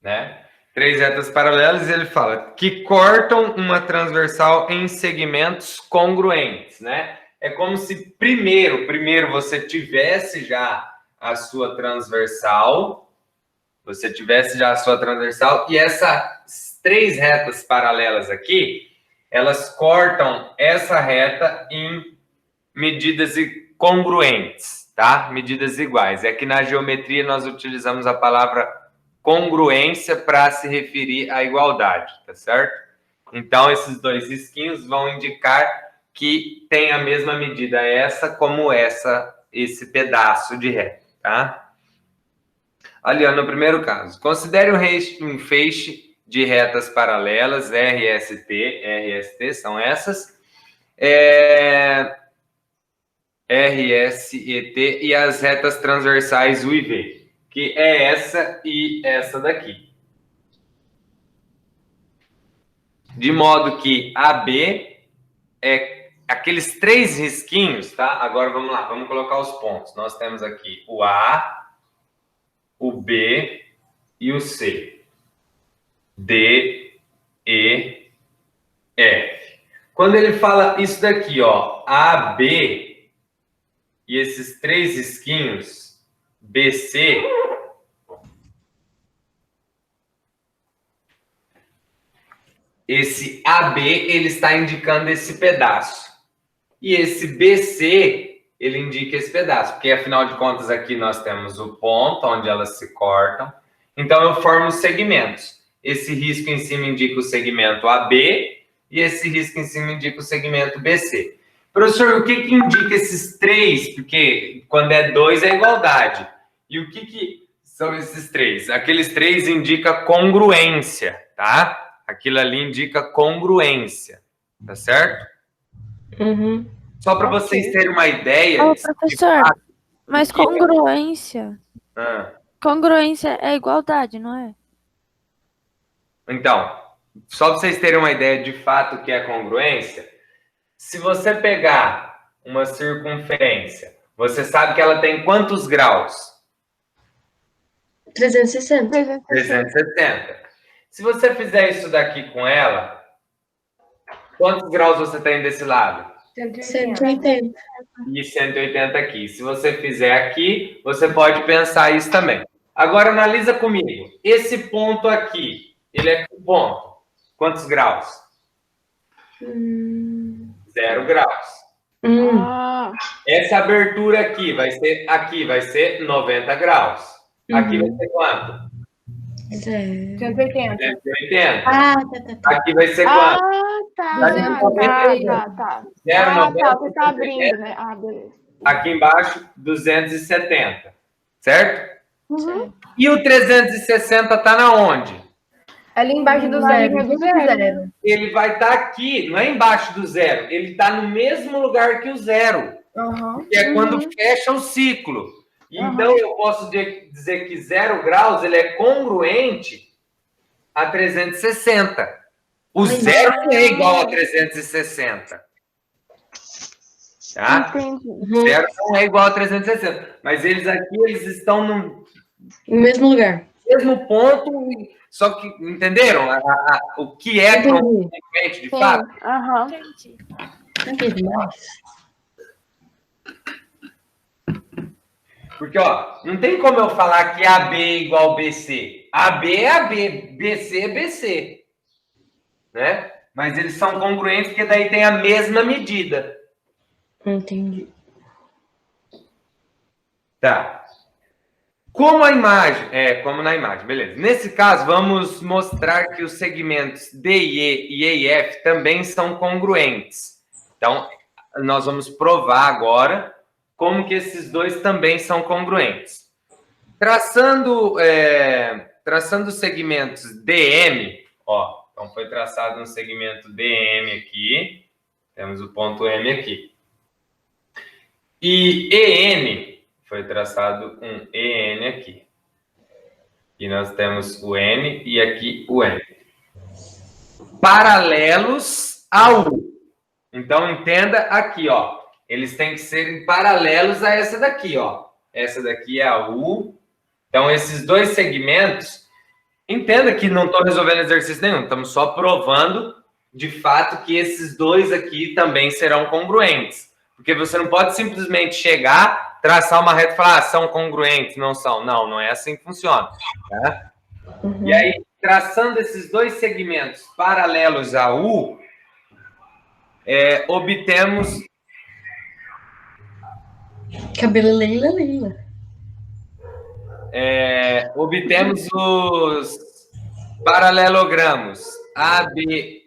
Né? 3 retas paralelas, e ele fala que cortam uma transversal em segmentos congruentes, né? É como se primeiro você tivesse já a sua transversal, e essas 3 retas paralelas aqui, elas cortam essa reta em medidas congruentes, tá? Medidas iguais. É que na geometria nós utilizamos a palavra congruência para se referir à igualdade, tá certo? Então, esses 2 risquinhos vão indicar que tem a mesma medida essa como esse pedaço de reta, tá? Ali, ó, no primeiro caso, considere um feixe de retas paralelas, RST são essas, RSET e as retas transversais U e V, que é essa e essa daqui. De modo que AB é aqueles 3 risquinhos, tá? Agora vamos lá, vamos colocar os pontos. Nós temos aqui o A, o B e o C. D, E, F. Quando ele fala isso daqui, ó, A, B e esses 3 risquinhos, BC, esse AB, ele está indicando esse pedaço. E esse BC, ele indica esse pedaço, porque afinal de contas aqui nós temos o ponto onde elas se cortam. Então eu formo os segmentos. Esse risco em cima indica o segmento AB e esse risco em cima indica o segmento BC. Professor, o que indica esses 3? Porque quando é 2 é igualdade. E o que são esses 3? Aqueles 3 indica congruência, tá? Aquilo ali indica congruência, tá certo? Uhum. Só para vocês terem uma ideia... Ô, professor, mas congruência... Congruência é igualdade, não é? Então, só para vocês terem uma ideia de fato o que é congruência, se você pegar uma circunferência, você sabe que ela tem quantos graus? 360. 360. Se você fizer isso daqui com ela, quantos graus você tem desse lado? 180. E 180 aqui. Se você fizer aqui, você pode pensar isso também. Agora, analisa comigo. Esse ponto aqui, ele é que ponto? Quantos graus? 0 graus. Essa abertura aqui vai ser 90 graus. Aqui vai ser quanto? 180. 180. Ah, tá. Aqui vai ser quanto? Tá. 0,90. Você tá abrindo, né? Ah, beleza. Aqui embaixo, 270. Certo? Uhum. E o 360 tá na onde? Ali embaixo do zero. Ele vai estar aqui, não é embaixo do zero. Ele está no mesmo lugar que o zero. Que é quando fecha o ciclo. Então, eu posso dizer que 0 graus ele é congruente a 360. O zero não é igual a 360. Tá? O zero não é igual a 360. Mas eles aqui, eles estão no mesmo lugar. Mesmo ponto, só que, entenderam? O que é congruente, de fato? Entendi. Porque, ó, não tem como eu falar que AB é igual BC. AB é AB, BC é BC. Né? Mas eles são congruentes porque daí tem a mesma medida. Entendi. Tá. Como a imagem, como na imagem, beleza. Nesse caso, vamos mostrar que os segmentos DE e EF também são congruentes. Então, nós vamos provar agora como que esses dois também são congruentes. Traçando os segmentos DM, ó, então foi traçado um segmento DM aqui, temos o ponto M aqui. E EN, foi traçado um EN aqui. E nós temos o N e aqui o N. Paralelos ao U. Então, entenda aqui, ó. Eles têm que ser paralelos a essa daqui, ó. Essa daqui é a U. Então, esses dois segmentos, entenda que não estou resolvendo exercício nenhum. Estamos só provando, de fato, que esses dois aqui também serão congruentes. Porque você não pode simplesmente chegar, traçar uma reta e falar, são congruentes, não são. Não, não é assim que funciona. Tá? Uhum. E aí, traçando esses dois segmentos paralelos a U, obtemos... Cabelo Leila. Obtemos os paralelogramos ABMD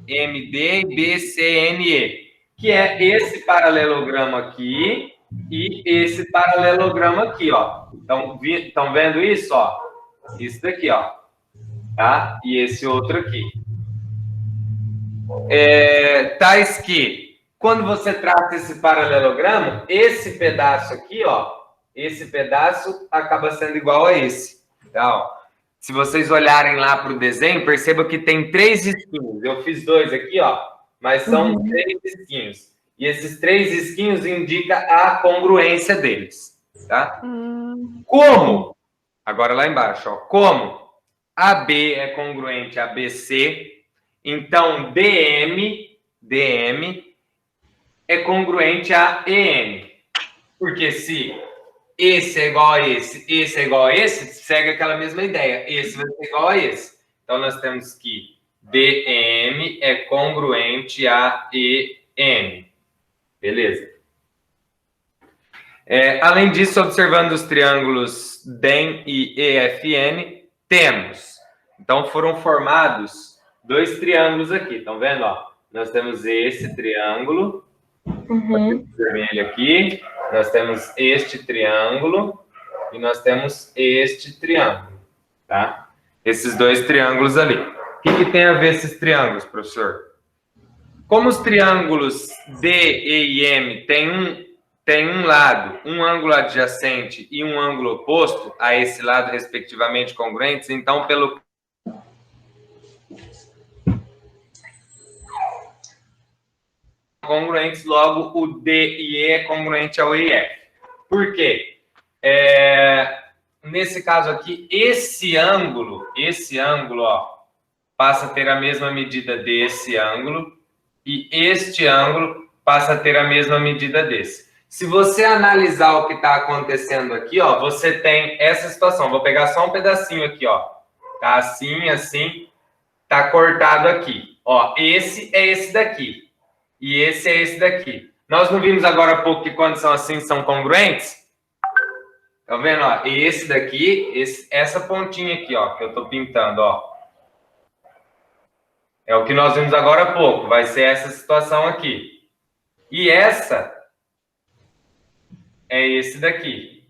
e BCNE, que é esse paralelogramo aqui e esse paralelogramo aqui, ó. Estão vendo isso, ó? Isso daqui, ó. Tá? E esse outro aqui. Tais que, quando você traça esse paralelogramo, esse pedaço aqui, ó, esse pedaço acaba sendo igual a esse. Então, se vocês olharem lá para o desenho, perceba que tem 3 risquinhos. Eu fiz 2 aqui, ó, mas são 3 risquinhos. E esses 3 risquinhos indicam a congruência deles, tá? Como? Agora lá embaixo, ó. Como AB é congruente a BC, então DM é congruente a EN. Porque se esse é igual a esse é igual a esse, segue aquela mesma ideia. Esse vai ser igual a esse. Então, nós temos que DM é congruente a EN. Beleza? Além disso, observando os triângulos DEM e EFN, temos. Então, foram formados 2 triângulos aqui. Estão vendo? Ó? Nós temos esse triângulo. Vermelho aqui. Nós temos este triângulo e nós temos este triângulo, tá? Esses 2 triângulos ali. O que tem a ver esses triângulos, professor? Como os triângulos D, E e M têm um lado, um ângulo adjacente e um ângulo oposto a esse lado, respectivamente, congruentes, então, pelo congruentes, logo o D e E é congruente ao EF. Por quê? Nesse caso aqui, esse ângulo, ó, passa a ter a mesma medida desse ângulo e este ângulo passa a ter a mesma medida desse. Se você analisar o que está acontecendo aqui, ó, você tem essa situação. Vou pegar só um pedacinho aqui, ó. Tá assim, assim, tá cortado aqui. Ó, esse é esse daqui. E esse é esse daqui. Nós não vimos agora há pouco que quando são assim, são congruentes? Tá vendo? Ó? E esse daqui, essa pontinha aqui, ó, que eu tô pintando, ó. É o que nós vimos agora há pouco. Vai ser essa situação aqui. E essa é esse daqui.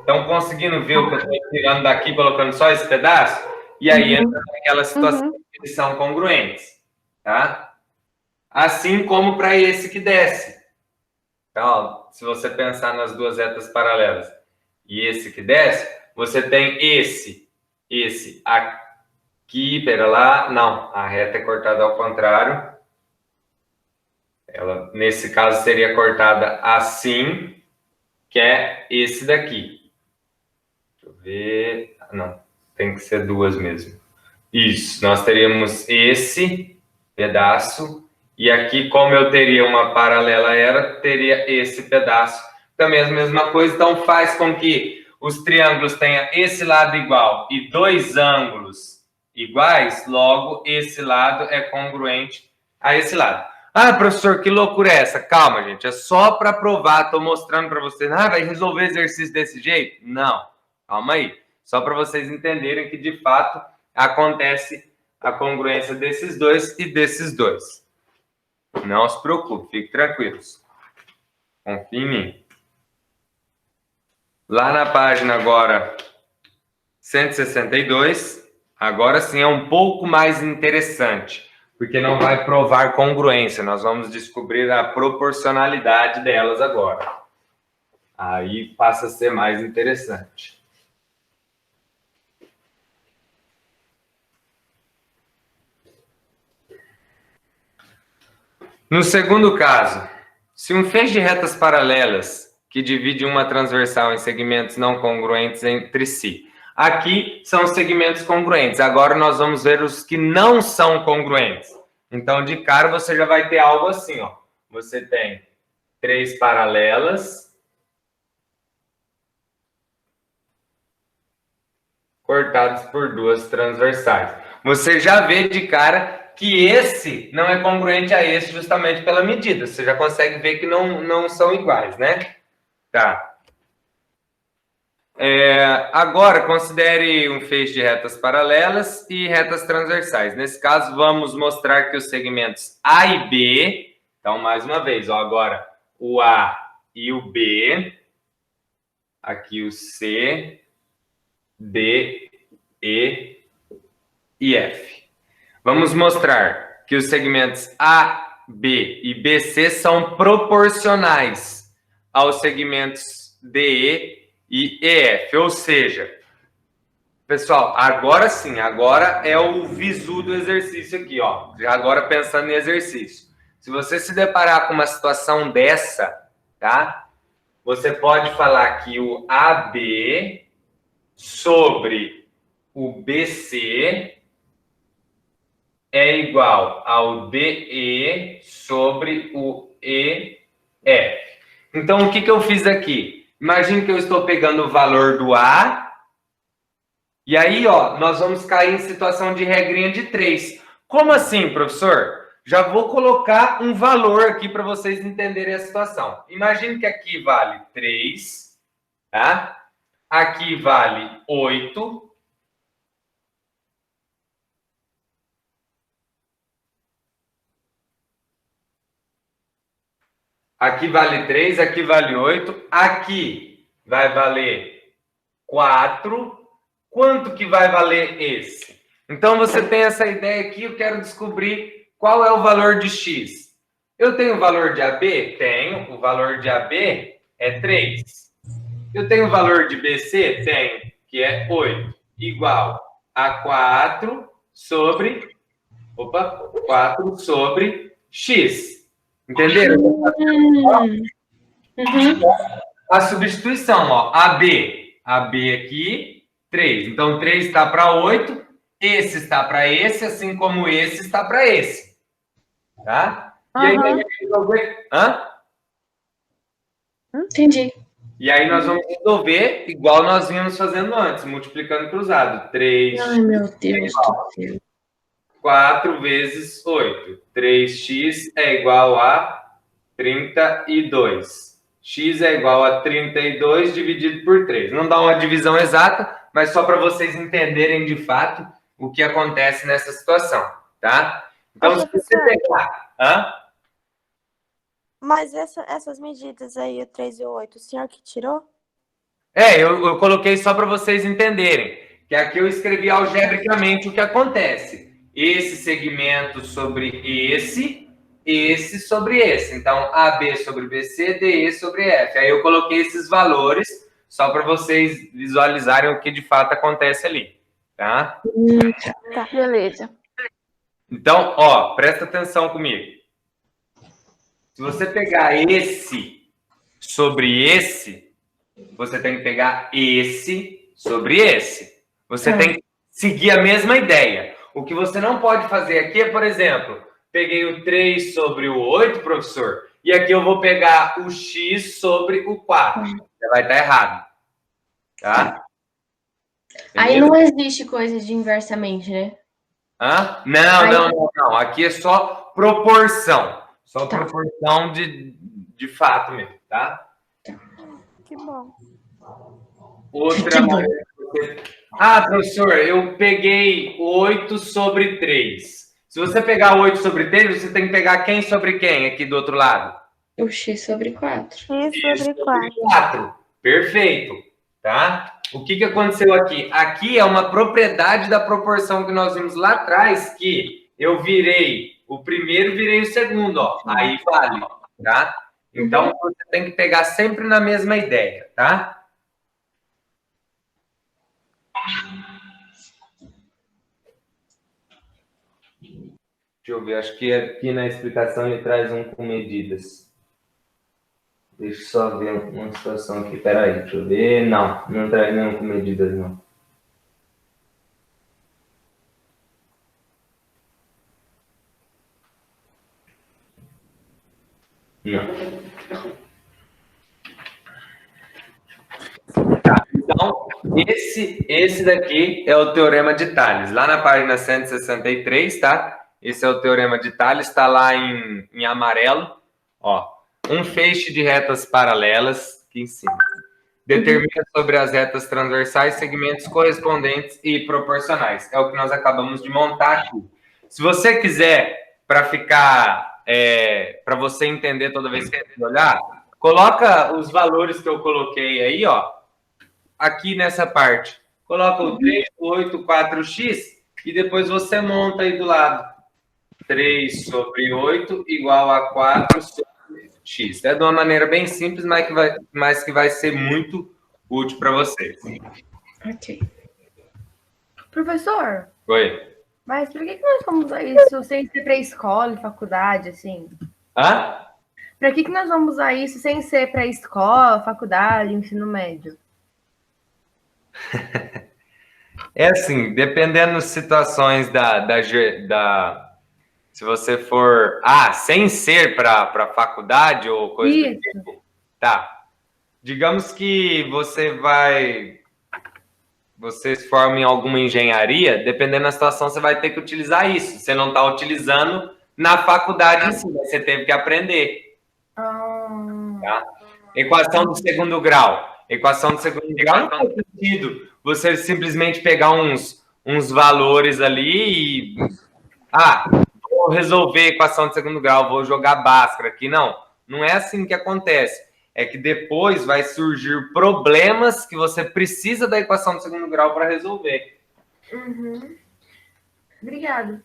Estão conseguindo ver o que eu estou tirando daqui, colocando só esse pedaço? E aí entra naquela situação que eles são congruentes. Tá? Assim como para esse que desce. Então, ó, se você pensar nas 2 retas paralelas e esse que desce, você tem esse aqui, pera lá, não, a reta é cortada ao contrário. Ela, nesse caso, seria cortada assim, que é esse daqui. Deixa eu ver, não, tem que ser 2 mesmo. Isso, nós teríamos esse pedaço. E aqui, como eu teria uma paralela teria esse pedaço. Também a mesma coisa, então faz com que os triângulos tenham esse lado igual e 2 ângulos iguais, logo esse lado é congruente a esse lado. Ah, professor, que loucura é essa? Calma, gente, é só para provar, estou mostrando para vocês. Ah, vai resolver exercício desse jeito? Não. Calma aí. Só para vocês entenderem que, de fato, acontece a congruência desses dois e desses dois. Não se preocupe, fiquem tranquilos. Confie em mim. Lá na página agora 162, agora sim é um pouco mais interessante, porque não vai provar congruência, nós vamos descobrir a proporcionalidade delas agora. Aí passa a ser mais interessante. No segundo caso, se um feixe de retas paralelas que divide uma transversal em segmentos não congruentes entre si. Aqui são os segmentos congruentes. Agora nós vamos ver os que não são congruentes. Então, de cara, você já vai ter algo assim, ó. Você tem 3 paralelas cortadas por 2 transversais. Você já vê de cara que esse não é congruente a esse justamente pela medida. Você já consegue ver que não são iguais, né? Tá. Agora, considere um feixe de retas paralelas e retas transversais. Nesse caso, vamos mostrar que os segmentos A e B... Então, mais uma vez, ó, agora o A e o B. Aqui o C, D, E e F. Vamos mostrar que os segmentos A, B e BC são proporcionais aos segmentos DE e EF. Ou seja, pessoal, agora sim, agora é o visu do exercício aqui, ó. Já agora pensando em exercício. Se você se deparar com uma situação dessa, tá? Você pode falar que o AB sobre o BC é igual ao DE sobre o EF. Então, o que eu fiz aqui? Imagine que eu estou pegando o valor do A, e aí, ó, nós vamos cair em situação de regrinha de 3. Como assim, professor? Já vou colocar um valor aqui para vocês entenderem a situação. Imagine que aqui vale 3, tá? Aqui vale 8. Aqui vale 3, aqui vale 8. Aqui vai valer 4. Quanto que vai valer esse? Então, você tem essa ideia aqui, eu quero descobrir qual é o valor de X. Eu tenho o valor de AB? Tenho. O valor de AB é 3. Eu tenho o valor de BC? Tenho, que é 8. Igual a 4 sobre... Opa! 4 sobre X. Entenderam? A substituição, ó. AB. AB aqui, 3. Então, 3 está para 8. Esse está para esse, assim como esse está para esse. Tá? E aí, nós vamos resolver... Entendi. E aí, nós vamos resolver igual nós vínhamos fazendo antes, multiplicando cruzado. 3. Ai, meu Deus do céu. 4 vezes 8. 3x é igual a 32. X é igual a 32 dividido por 3. Não dá uma divisão exata, mas só para vocês entenderem de fato o que acontece nessa situação, tá? Então, se você pegar... Mas essas medidas aí, o 3 e o 8, o senhor que tirou? Eu coloquei só para vocês entenderem, que aqui eu escrevi algebricamente o que acontece. Esse segmento sobre esse sobre esse. Então, AB sobre BC, DE sobre F. Aí eu coloquei esses valores só para vocês visualizarem o que de fato acontece ali, tá? Tá, beleza. Então, ó, presta atenção comigo. Se você pegar esse sobre esse, você tem que pegar esse sobre esse. Você tem que seguir a mesma ideia. O que você não pode fazer aqui é, por exemplo, peguei o 3 sobre o 8, professor, e aqui eu vou pegar o x sobre o 4. Vai estar errado. Tá? Aí não existe coisa de inversamente, né? Não. Aqui é só proporção. Só proporção de fato mesmo, tá? Que bom. outra Que bom. maneira que você... Ah, professor, eu peguei 8 sobre 3. Se você pegar 8 sobre 3, você tem que pegar quem sobre quem aqui do outro lado? O x sobre 4. X sobre 4. 4. Perfeito, tá? O que aconteceu aqui? Aqui é uma propriedade da proporção que nós vimos lá atrás, que eu virei o primeiro, virei o segundo, ó. Aí vale, tá? Então, você tem que pegar sempre na mesma ideia, tá? Deixa eu ver, acho que aqui na explicação ele traz um com medidas. Deixa eu só ver uma situação aqui, peraí, deixa eu ver. Não, não traz nenhum com medidas, não. Não. Tá, então, esse daqui é o Teorema de Tales. Lá na página 163, tá? Esse é o Teorema de Tales, está lá em amarelo. Ó, um feixe de retas paralelas, aqui em cima. Determina sobre as retas transversais segmentos correspondentes e proporcionais. É o que nós acabamos de montar aqui. Se você quiser, para ficar, para você entender toda vez que você olhar, coloca os valores que eu coloquei aí, ó, aqui nessa parte. Coloca o 3, 8, 4x e depois você monta aí do lado. 3 sobre 8 igual a 4 sobre x. É de uma maneira bem simples, mas que vai ser muito útil para vocês. Ok. Professor, Oi. mas por que nós vamos usar isso sem ser para escola e faculdade, assim? Hã? Para que nós vamos usar isso sem ser para escola, faculdade, ensino médio? É assim, dependendo das situações se você for... sem ser para faculdade ou coisa do tipo. Tá. Digamos que você se forma em alguma engenharia, dependendo da situação, você vai ter que utilizar isso. Você não está utilizando na faculdade em si, você teve que aprender. Tá? Equação do segundo grau. Equação do segundo grau não faz sentido você simplesmente pegar uns valores ali e... vou resolver a equação de segundo grau, vou jogar Bhaskara aqui. Não é assim que acontece. É que depois vai surgir problemas que você precisa da equação de segundo grau para resolver. Uhum. Obrigada.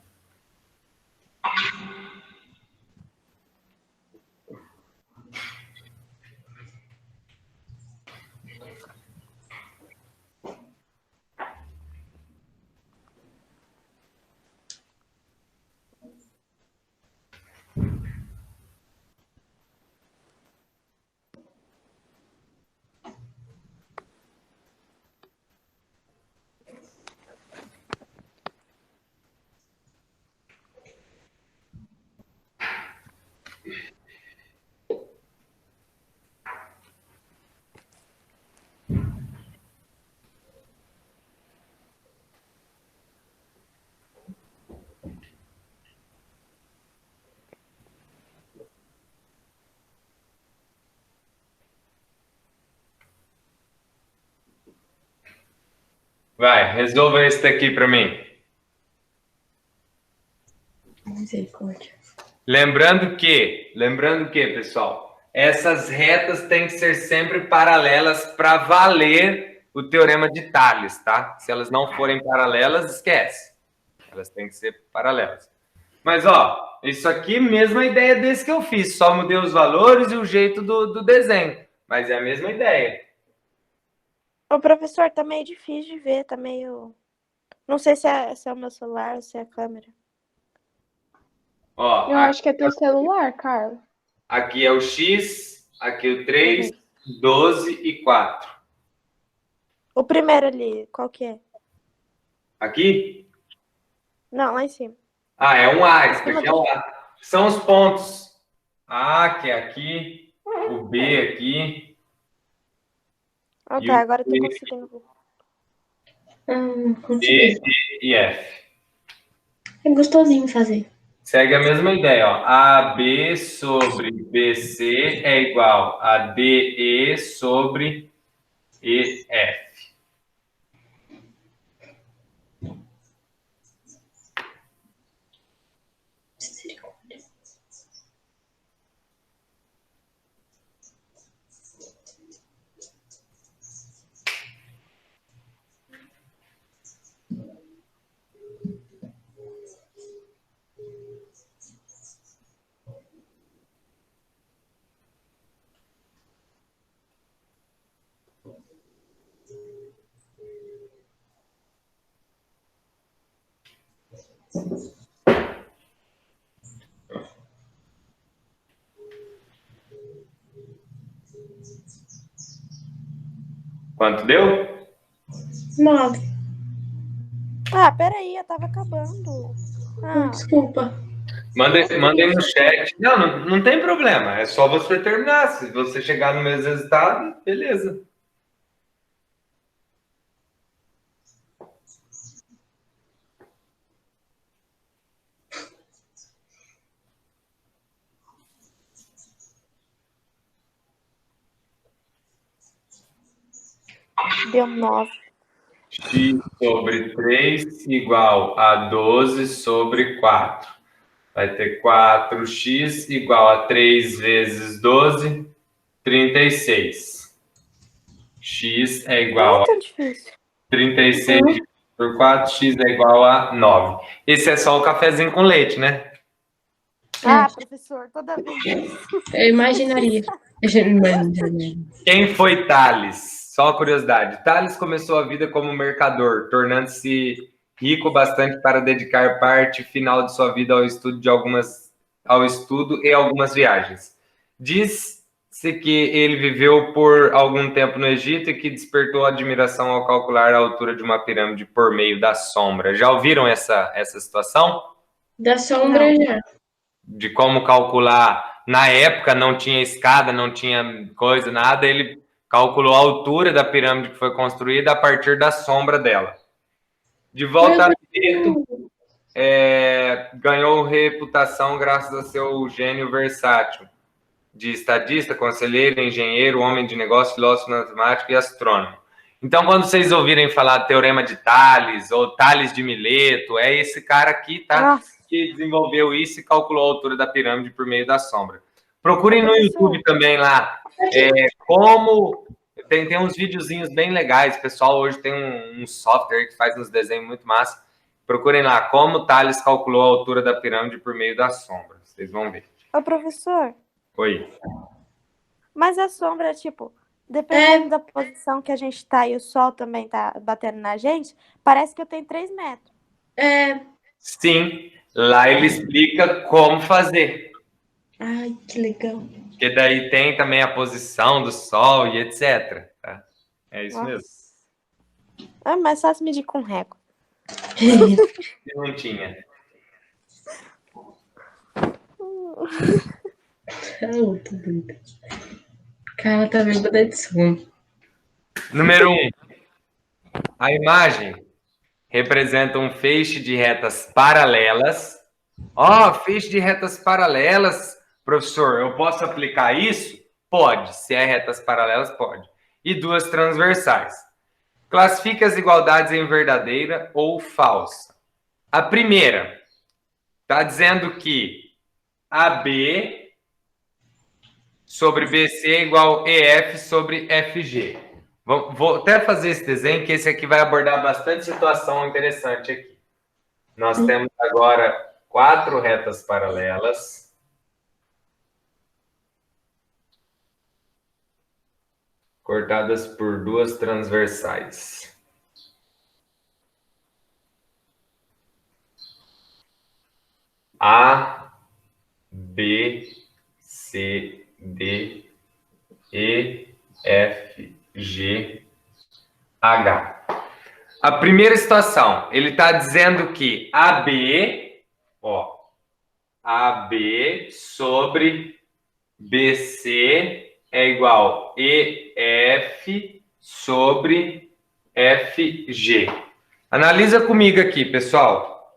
Vai, resolva esse daqui para mim. Misericórdia. Lembrando que, pessoal, essas retas têm que ser sempre paralelas para valer o Teorema de Tales, tá? Se elas não forem paralelas, esquece. Elas têm que ser paralelas. Mas, ó, isso aqui, mesma ideia desse que eu fiz. Só mudei os valores e o jeito do desenho. Mas é a mesma ideia. O professor, tá meio difícil de ver, tá meio... Não sei se é o meu celular ou se é a câmera. Ó, Eu acho que é teu celular, Carla. Aqui é o X, aqui o 3, 12 e 4. O primeiro ali, qual que é? Aqui? Não, lá em cima. É um A, esse aqui é um A. São os pontos. A, que é aqui, o B aqui. Tá, agora eu tô conseguindo ver. Consegui. D, E e F. É gostosinho fazer. Segue a mesma ideia, ó. AB sobre BC é igual a DE sobre e F. Quanto deu? 9. Ah, peraí, eu tava acabando. Ah, Desculpa. Mandem no chat. Não tem problema. É só você terminar. Se você chegar no mesmo resultado, beleza. deu 9. X sobre 3 igual a 12 sobre 4. Vai ter 4x igual a 3 vezes 12, 36. X é igual Não é a tão difícil. 36 por 4, x é igual a 9. Esse é só o cafezinho com leite, né? Ah, professor, toda vez. Eu imaginaria. Quem foi Tales? Só curiosidade. Tales começou a vida como mercador, tornando-se rico bastante para dedicar parte final de sua vida ao estudo e algumas viagens. Diz-se que ele viveu por algum tempo no Egito e que despertou admiração ao calcular a altura de uma pirâmide por meio da sombra. Já ouviram essa situação? Da sombra já. De como calcular. Na época não tinha escada, não tinha coisa, nada. Ele calculou a altura da pirâmide que foi construída a partir da sombra dela. De volta a Egito, ganhou reputação graças a seu gênio versátil de estadista, conselheiro, engenheiro, homem de negócio, filósofo, matemático e astrônomo. Então, quando vocês ouvirem falar do Teorema de Tales ou Tales de Mileto, é esse cara aqui, tá? Nossa. Que desenvolveu isso e calculou a altura da pirâmide por meio da sombra. Procurem no YouTube também lá. Como tem uns videozinhos bem legais. O pessoal hoje tem um software que faz uns desenhos muito massa. Procurem lá como Tales calculou a altura da pirâmide por meio da sombra. Vocês vão ver. Ô, professor. Oi. Mas a sombra, tipo, dependendo da posição que a gente tá e o sol também tá batendo na gente, parece que eu tenho 3 metros. Sim. Lá ele explica como fazer. Ai, que legal. Porque daí tem também a posição do sol e etc. Tá? É isso mesmo. É mais fácil medir com régua. Não tinha. Cara, tá bêbada de sono. Número 1. A imagem representa um feixe de retas paralelas. Feixe de retas paralelas, professor, eu posso aplicar isso? Pode. Se é retas paralelas, pode. E 2 transversais. Classifique as igualdades em verdadeira ou falsa. A primeira está dizendo que AB sobre BC é igual a EF sobre FG. Vou até fazer esse desenho, que esse aqui vai abordar bastante situação interessante aqui. Nós temos agora 4 retas paralelas. Cortadas por 2 transversais. A, B, C, D, E, F, G, H. A primeira situação, ele está dizendo que AB sobre BC é igual a EF sobre FG. Analisa comigo aqui, pessoal.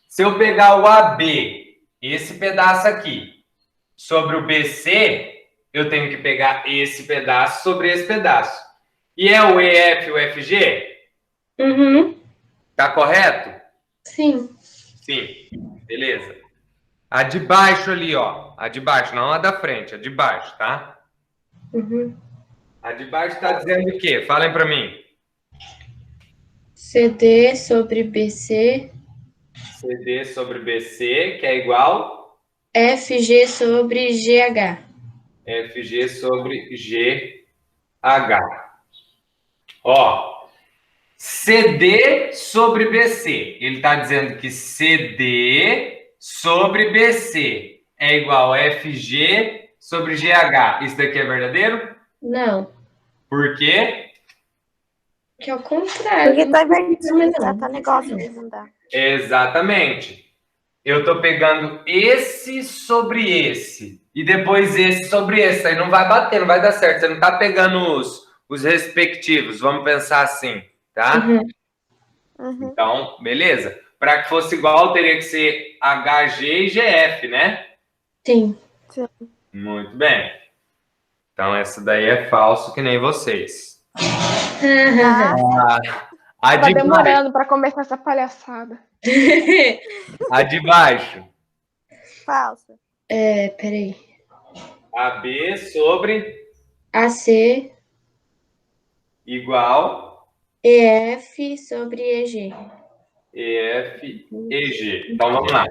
Se eu pegar o AB, esse pedaço aqui, sobre o BC, eu tenho que pegar esse pedaço sobre esse pedaço. E é o EF e o FG? Uhum. Tá correto? Sim. Sim. Beleza. A de baixo ali, ó. A de baixo, não a da frente, a de baixo, tá? Uhum. A de baixo tá dizendo o quê? Falem para mim. CD sobre BC, CD sobre BC, que é igual FG sobre GH. FG sobre GH. Ó, CD sobre BC. Ele está dizendo que CD sobre BC é igual a FG sobre GH. Isso daqui é verdadeiro? Não, Por quê? que é o contrário. Porque tá Não, invertido, não. tá negócio de mudar. Exatamente. Eu estou pegando esse sobre esse e depois esse sobre esse. Aí não vai bater, não vai dar certo. Você não está pegando os respectivos. Vamos pensar assim, tá? Uhum. Então, beleza. Para que fosse igual, teria que ser HG e GF, né? Sim. Muito bem. Então, essa daí é falso, que nem vocês. A Tava de baixo. demorando pra começar essa palhaçada. A de baixo. Falso. Peraí. AB sobre AC, igual EF sobre EG. EF, EG. Então, vamos lá.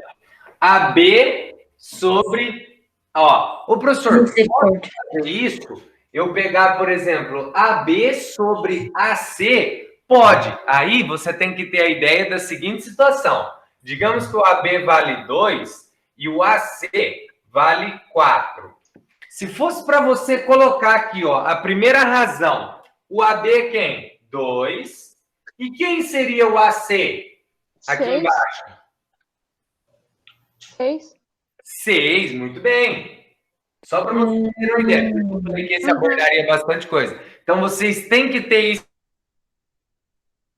AB sobre... Ó, o professor, pode fazer isso? Eu pegar, por exemplo, AB sobre AC? Pode. Aí você tem que ter a ideia da seguinte situação. Digamos que o AB vale 2 e o AC vale 4. Se fosse para você colocar aqui, ó, a primeira razão, o AB é quem? 2. E quem seria o AC? Aqui 6. embaixo. 6. 6, muito bem. Só para vocês terem uma ideia. Eu falei que esse abordaria bastante coisa. Então, vocês têm que ter isso.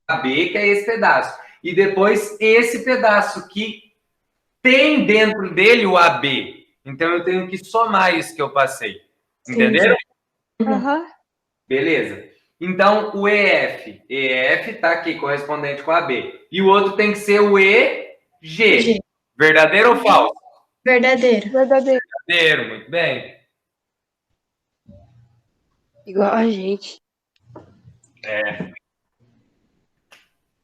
AB, que é esse pedaço. E depois esse pedaço que tem dentro dele o AB. Então, eu tenho que somar isso que eu passei. Entenderam? Aham. Beleza. Então, o EF. EF está aqui, correspondente com a AB. E o outro tem que ser o EG. Verdadeiro ou falso? Verdadeiro. Verdadeiro. Verdadeiro, muito bem. Igual a gente.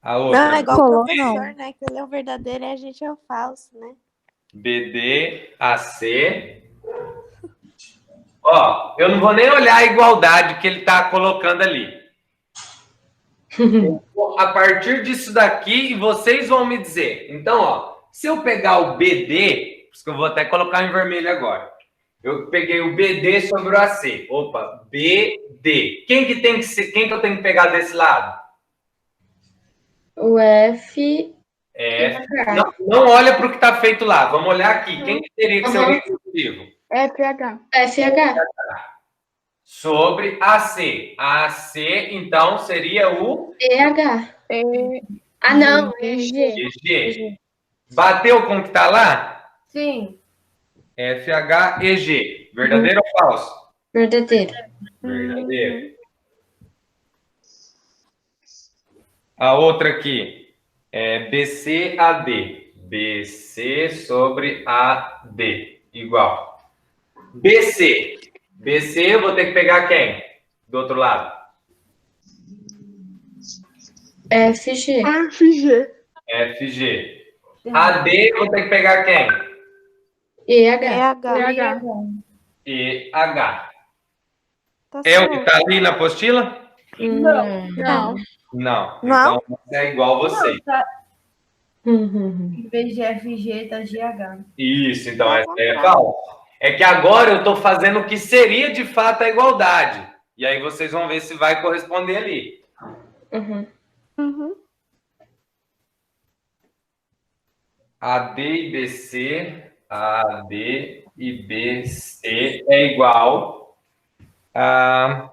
A outra. Não, é igual Colou, o professor, né? Que ele é o verdadeiro e a gente é o falso, né? BD, AC. Ó, eu não vou nem olhar a igualdade que ele está colocando ali. A partir disso daqui, vocês vão me dizer. Então, ó, se eu pegar o BD, por isso que eu vou até colocar em vermelho agora. Eu peguei o BD sobre o AC. Opa, BD. Quem que tem que ser, quem que eu tenho que pegar desse lado? O F. Não olha para o que está feito lá. Vamos olhar aqui. Quem que teria que ser o respectivo? FH. FH. Sobre AC. AC, então, seria o EH. Ah, não. EG. EG. Bateu com o que está lá? Sim. FH, EG. Verdadeiro ou falso? Verdadeiro. Verdadeiro. A outra aqui é BC, AD. BC sobre AD. Igual. BC. BC, eu vou ter que pegar quem? Do outro lado. FG. FG. FG. AD, eu vou ter que pegar quem? EH. PH. EH. Tá É o que certo. está ali na apostila? Não. Não. Não? Então é igual a você. Não, tá. Uhum. Em vez de FG, tá GH. Isso, então essa é falso. É que agora eu estou fazendo o que seria de fato a igualdade. E aí vocês vão ver se vai corresponder ali. Uhum. Uhum. AD e BC, AD e BC é igual a...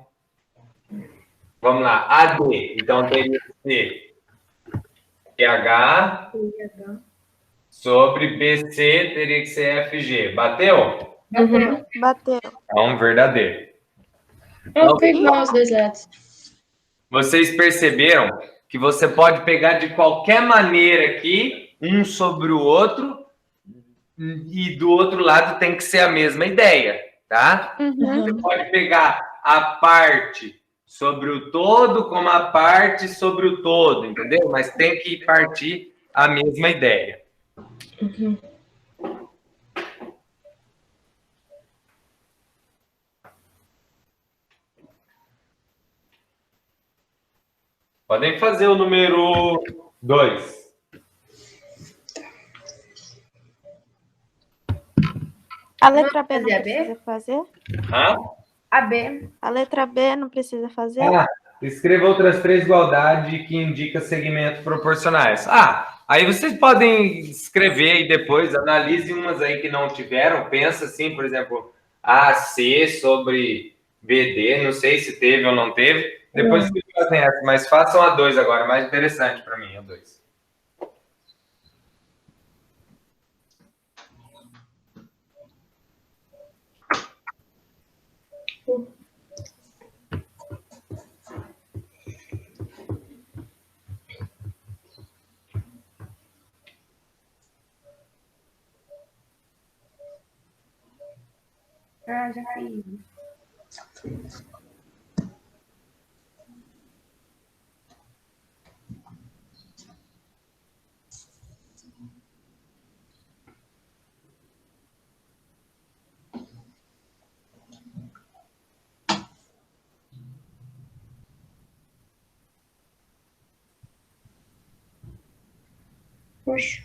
Vamos lá, AD. Então teria que ser PH sobre BC, teria que ser FG. Bateu? Uhum. Bateu. Então, verdadeiro. Ficou igual os dois lados. Vocês perceberam que você pode pegar de qualquer maneira aqui, um sobre o outro, e do outro lado tem que ser a mesma ideia, tá? Você pode pegar a parte sobre o todo como a parte sobre o todo, entendeu? Mas tem que partir a mesma ideia. Podem fazer o número 2. A letra B não fazer a B? precisa fazer? A B. A letra B não precisa fazer? Escreva outras 3 igualdades que indicam segmentos proporcionais. Aí vocês podem escrever e depois analise umas aí que não tiveram. Pensa assim, por exemplo, AC sobre BD, não sei se teve ou não teve. Depois vocês fazem essa, mas façam a 2 agora, mais interessante para mim, a 2. Já fiz. Poxa.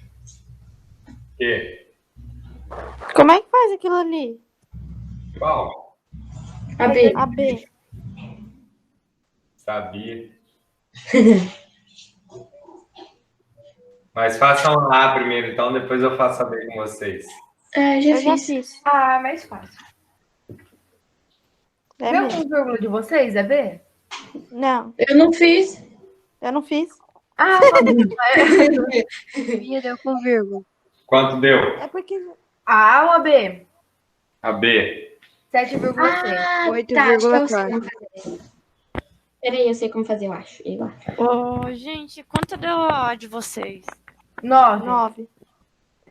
Como é que faz aquilo ali? Qual? A B. A B. Sabia. Mas façam lá primeiro, então depois eu faço a B com vocês. Já fiz. Mais fácil. É Viu mesmo. com vírgula de vocês, é B? Não, Eu não fiz. eu não fiz. Minha deu com vírgula. Quanto deu? É porque... A ou a B? A B. 7,6. Tá, acho que eu sei como fazer. Peraí, eu sei como fazer, eu acho. Gente, quanto deu a de vocês? 9.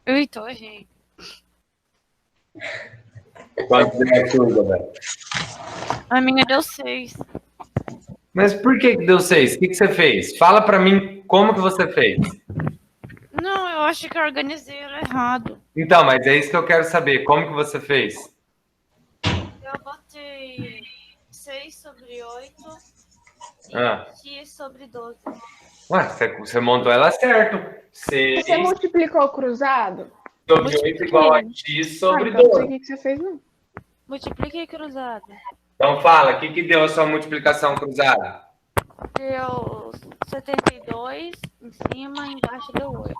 Eita, gente. Quanto deu a sua, velho? A minha deu 6. Mas por que deu 6? O que você fez? Fala pra mim como que você fez. Não, eu acho que eu organizei ela errado. Então, mas é isso que eu quero saber. Como que você fez? Eu botei 6 sobre 8 e x sobre 12. Ué, você montou ela certo. 6 Você multiplicou o cruzado? sobre 8 igual a x sobre então não 12. sei o que você fez, não. Multipliquei cruzado. Então fala, o que deu a sua multiplicação cruzada? Deu 72 em cima, embaixo deu 8.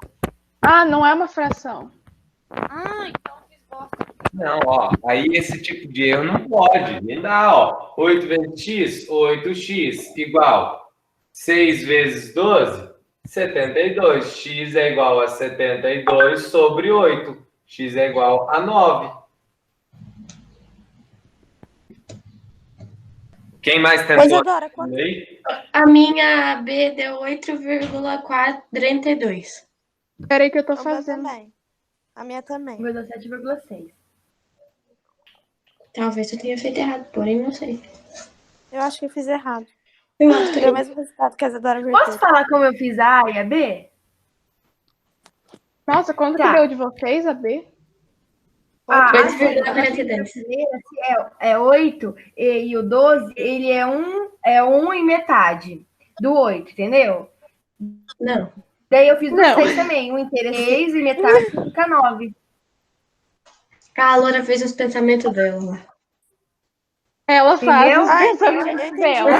Não é uma fração. Então eu fiz bosta. Não, aí esse tipo de erro não pode, nem dá, 8 vezes x, 8x, igual 6 vezes 12, 72. X é igual a 72 sobre 8. X é igual a 9. Quem mais tentou? Pois agora, quanto? A minha B deu 8,42. Peraí que eu tô A minha fazendo. também. A minha também. O meu deu 7,6. Talvez eu tenha feito errado, porém não sei. Eu acho que eu fiz errado. Eu acho que Deu o mesmo resultado que a Isadora Posso Verteu. falar como eu fiz a A e a B? Nossa, quanto Tá. que deu de vocês, a B? A 8,42. é 8 e o 12, ele é 1 em metade do 8, entendeu? Não. Daí eu fiz Não. 6 também. 1 inteiro é 6 e metade fica 9. A Laura fez os pensamentos dela. Ela faz Entendeu? os pensamentos dela.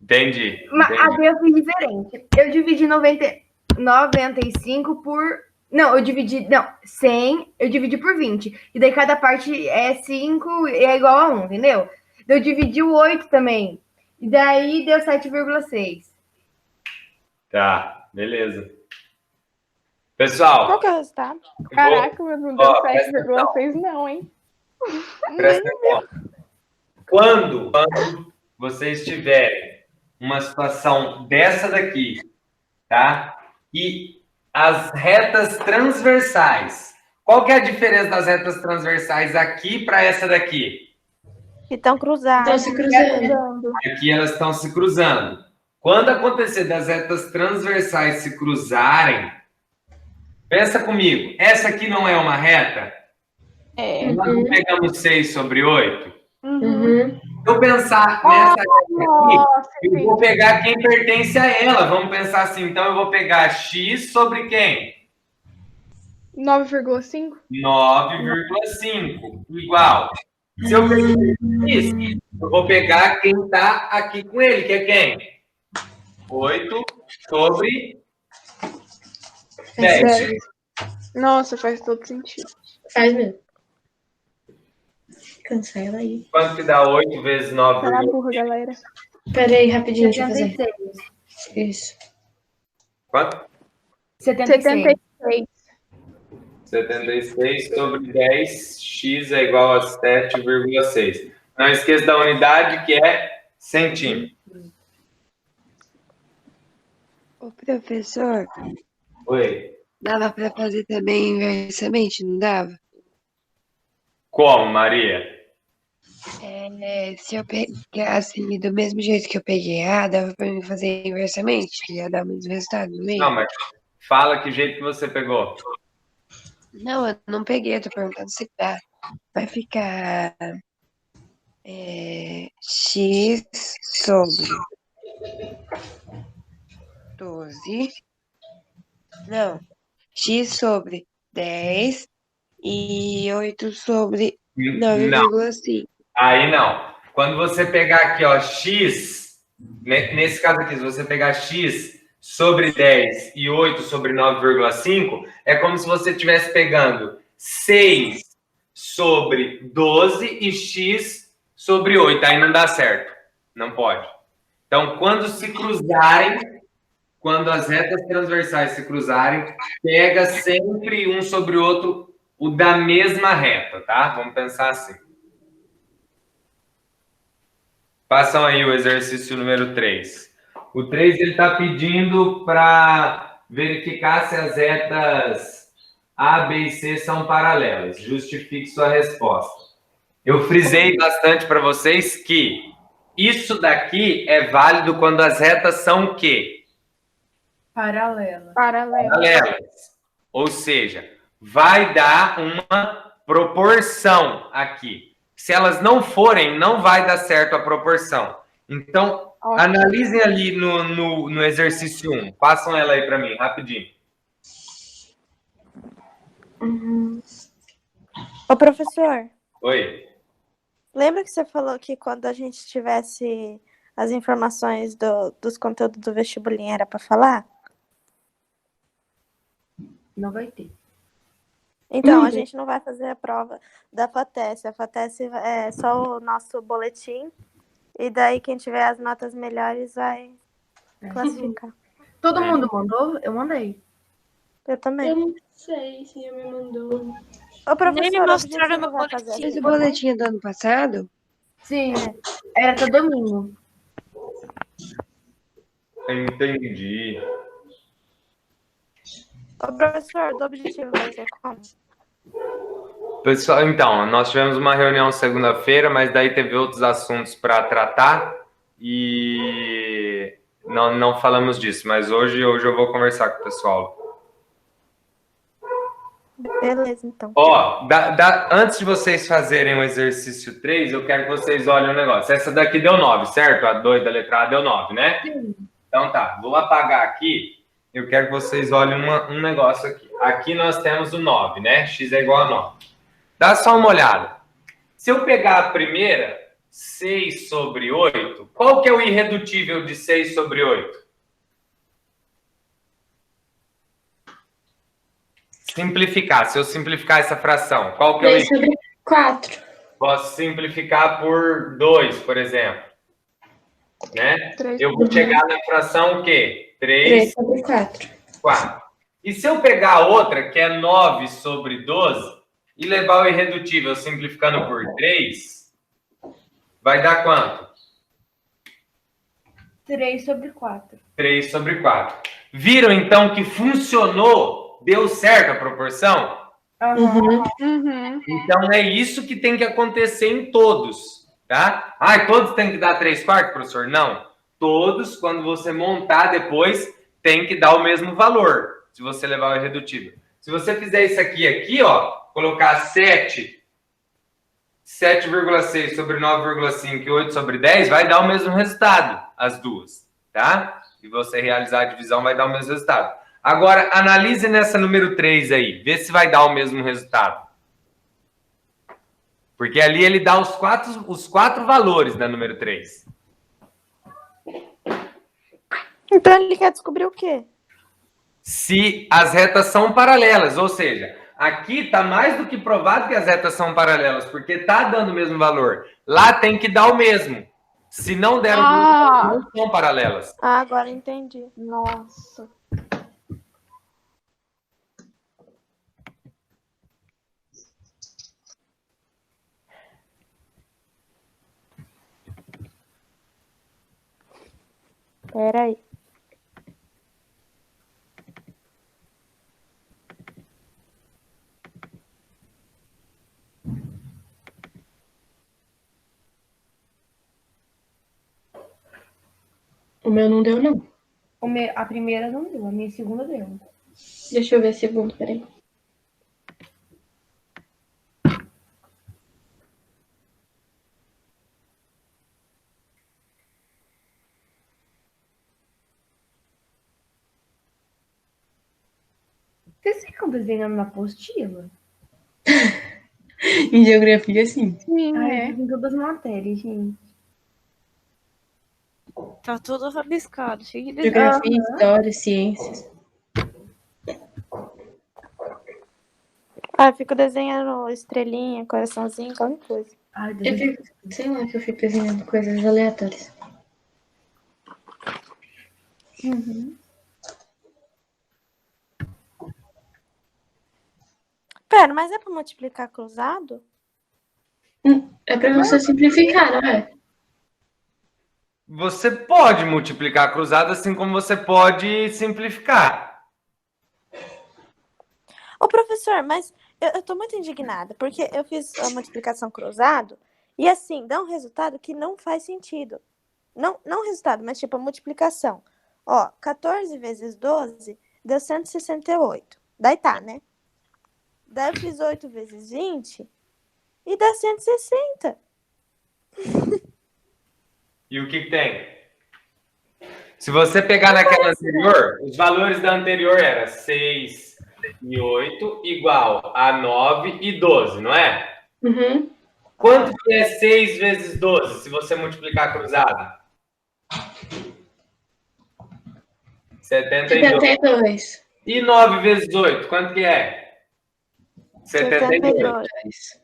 Entendi. Mas a B eu fiz diferente. Eu dividi 95 por... Não, eu dividi... Não, 100, eu dividi por 20. E daí cada parte é 5 e é igual a 1, entendeu? Eu dividi o 8 também. E daí deu 7,6. Tá, beleza. Pessoal, Qual que é o resultado? Caraca, mas não deu presta 7,6 não, hein? presta atenção. Quando vocês tiverem uma situação dessa daqui, tá? E as retas transversais. Qual que é a diferença das retas transversais aqui para essa daqui? Que estão cruzadas. Estão se cruzando. Aqui elas estão se cruzando. Quando acontecer das retas transversais se cruzarem, pensa comigo, essa aqui não é uma reta? Nós não pegamos 6 sobre 8? Uhum. Se eu pensar nessa reta aqui, eu vou pegar quem pertence a ela. Vamos pensar assim, então eu vou pegar x sobre quem? 9,5? 9,5, igual. Se eu pegar isso, eu vou pegar quem está aqui com ele, que é quem? 8 sobre 10. Nossa, faz todo sentido. Faz mesmo. Cancela aí. Quanto que dá 8 vezes 9? Tá na burra, galera. Pera aí, rapidinho, deixa eu fazer. 76. Isso. Quanto? 76. 76 sobre 10, x é igual a 7,6. Não esqueça da unidade, que é centímetro. Ô, professor, Oi. dava para fazer também inversamente, não dava? Como, Maria? Se eu pegasse do mesmo jeito que eu peguei A, dava para mim fazer inversamente, que ia dar o mesmo resultado, não ia? Não, mas fala que jeito que você pegou. Não, eu não peguei, eu tô perguntando se dá. Vai ficar x sobre 12. Não, x sobre 10 e 8 sobre Não, 9,5. aí não. Quando você pegar aqui, ó, x, nesse caso aqui, se você pegar x sobre 10 e 8 sobre 9,5, é como se você estivesse pegando 6 sobre 12 e x sobre 8. Aí não dá certo. Não pode. Então, quando se cruzarem, quando as retas transversais se cruzarem, pega sempre um sobre o outro, o da mesma reta, tá? Vamos pensar assim. Façam aí o exercício número 3. O 3 ele está pedindo para verificar se as retas A, B e C são paralelas. Justifique sua resposta. Eu frisei bastante para vocês que isso daqui é válido quando as retas são o quê? Paralela. Paralelas. Ou seja, vai dar uma proporção aqui. Se elas não forem, não vai dar certo a proporção. Então, analisem ali no exercício 1. Passam ela aí para mim, rapidinho. Ô, professor, Oi. lembra que você falou que quando a gente tivesse as informações dos conteúdos do vestibulinho era para falar? Não vai ter. Então, a gente não vai fazer a prova da FATES. A FATES é só o nosso boletim. E daí, quem tiver as notas melhores vai classificar. Todo mundo mandou? Eu mandei. Eu também. Eu não sei se me mandou. Ô, professor, Nem me mostraram o meu vai fazer boletim. Esse assim? boletim do ano passado? Sim, era todo domingo. Entendi. Ô, professor, do objetivo vai ser como? Pessoal, então, nós tivemos uma reunião segunda-feira, mas daí teve outros assuntos para tratar e não falamos disso, mas hoje eu vou conversar com o pessoal. Beleza, então. Ó, antes de vocês fazerem o exercício 3, eu quero que vocês olhem um negócio. Essa daqui deu 9, certo? A 2 da letra A deu 9, né? Sim. Então tá, vou apagar aqui. Eu quero que vocês olhem um negócio aqui. Aqui nós temos o 9, né? X é igual a 9. Dá só uma olhada. Se eu pegar a primeira, 6 sobre 8, qual que é o irredutível de 6 sobre 8? Simplificar. Se eu simplificar essa fração, qual que é o 3 sobre 4. Posso simplificar por 2, por exemplo. Né? Eu vou chegar na fração o quê? 3 sobre 4. 4. E se eu pegar a outra, que é 9 sobre 12, e levar o irredutível simplificando por 3, vai dar quanto? 3/4. 3 sobre 4. Viram, então, que funcionou? Deu certo a proporção? Uhum. Uhum. Então, é isso que tem que acontecer em todos, tá? Ah, todos têm que dar 3/4, professor? Não. Todos, quando você montar depois, tem que dar o mesmo valor, se você levar o irredutível. Se você fizer isso aqui, ó, colocar 7,6 sobre 9,5 e 8 sobre 10, vai dar o mesmo resultado, as duas, tá? E você realizar a divisão vai dar o mesmo resultado. Agora, analise nessa número 3 aí, vê se vai dar o mesmo resultado. Porque ali ele dá os quatro valores na número 3. Então ele quer descobrir o quê? Se as retas são paralelas, ou seja, aqui está mais do que provado que as retas são paralelas, porque está dando o mesmo valor. Lá tem que dar o mesmo. Se não der o mesmo, não são paralelas. Ah, agora entendi. Nossa. Pera aí. O meu não deu, não. A primeira não deu, a minha segunda deu. Deixa eu ver a segunda, peraí. Vocês ficam desenhando na apostila? Em geografia, sim. Sim, Ai, em todas as matérias, gente. Tá tudo rabiscado, cheio de desenho. Geografia, história, ciências. Ah, eu fico desenhando estrelinha, coraçãozinho, qualquer coisa. Ai, Eu Deus. fico, sei lá, que eu fico desenhando coisas aleatórias. Uhum. Pera, mas é pra multiplicar cruzado? É pra você simplificar, não é? Você pode multiplicar cruzado assim como você pode simplificar. Ô, professor, mas eu tô muito indignada, porque eu fiz a multiplicação cruzado e assim, dá um resultado que não faz sentido. Não resultado, mas tipo a multiplicação. Ó, 14 vezes 12 deu 168. Daí tá, né? Daí eu fiz 8 vezes 20 e dá 160. E o que tem? Se você pegar naquela anterior, os valores da anterior eram 6 e 8 igual a 9 e 12, não é? Uhum. Quanto que é 6 vezes 12, se você multiplicar cruzado? 72. 72. E 9 vezes 8, quanto que é? 72.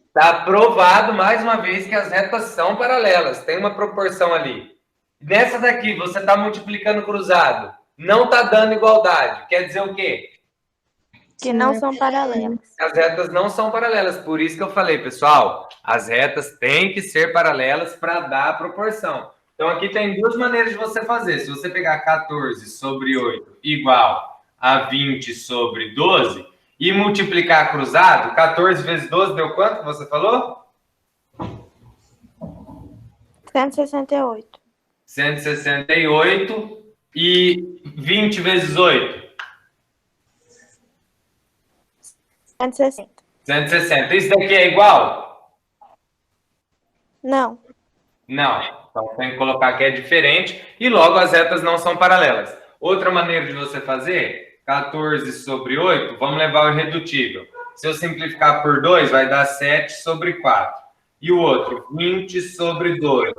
Está provado, mais uma vez, que as retas são paralelas. Tem uma proporção ali. Nessa daqui, você está multiplicando cruzado. Não está dando igualdade. Quer dizer o quê? Que não são paralelas. As retas não são paralelas. Por isso que eu falei, pessoal, as retas têm que ser paralelas para dar a proporção. Então, aqui tem duas maneiras de você fazer. Se você pegar 14 sobre 8 igual a 20 sobre 12 e multiplicar cruzado, 14 vezes 12 deu quanto que você falou? 168. 168 e 20 vezes 8? 160. 160. Isso daqui é igual? Não. Não. Então tem que colocar que é diferente e logo as retas não são paralelas. Outra maneira de você fazer, 14 sobre 8, vamos levar o irredutível. Se eu simplificar por 2, vai dar 7 sobre 4. E o outro, 20 sobre 12.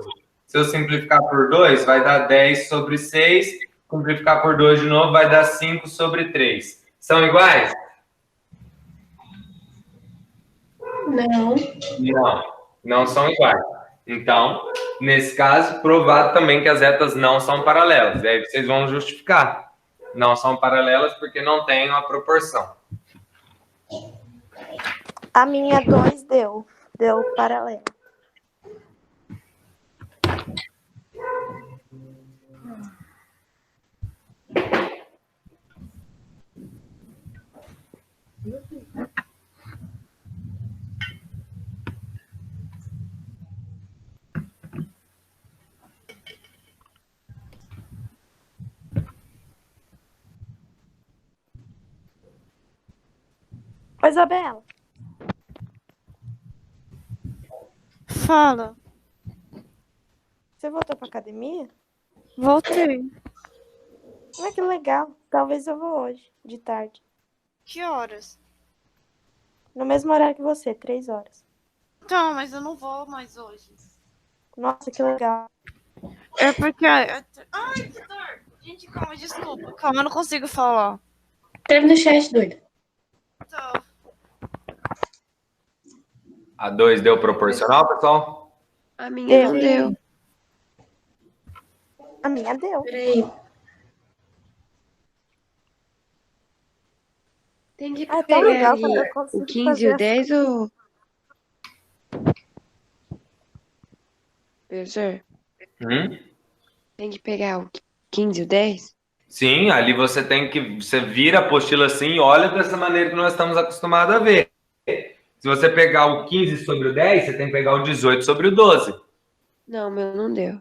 Se eu simplificar por 2, vai dar 10 sobre 6. Simplificar por 2 de novo, vai dar 5 sobre 3. São iguais? Não. Não, não são iguais. Então, nesse caso, provado também que as retas não são paralelas. E aí vocês vão justificar. Não são paralelas porque não tem uma proporção. A minha 2 deu paralelo. Oi, Isabela. Fala. Você voltou pra academia? Voltei. Ah, que legal. Talvez eu vou hoje, de tarde. Que horas? No mesmo horário que você, 3 horas. Então, mas eu não vou mais hoje. Nossa, que legal. É porque... Ai, que dor. Gente, calma, desculpa. Calma, eu não consigo falar. Escreve no chat, doido. Tô. A 2 deu proporcional, pessoal? A minha não deu. A minha deu. Peraí. Tem que Ah, é tão pegar legal ali quando eu consigo o 15 e fazer o 10 ou... Professor, tem que pegar o 15 e o 10? Sim, ali você tem que... Você vira a apostila assim e olha dessa maneira que nós estamos acostumados a ver. Se você pegar o 15 sobre o 10, você tem que pegar o 18 sobre o 12. Não, meu não deu.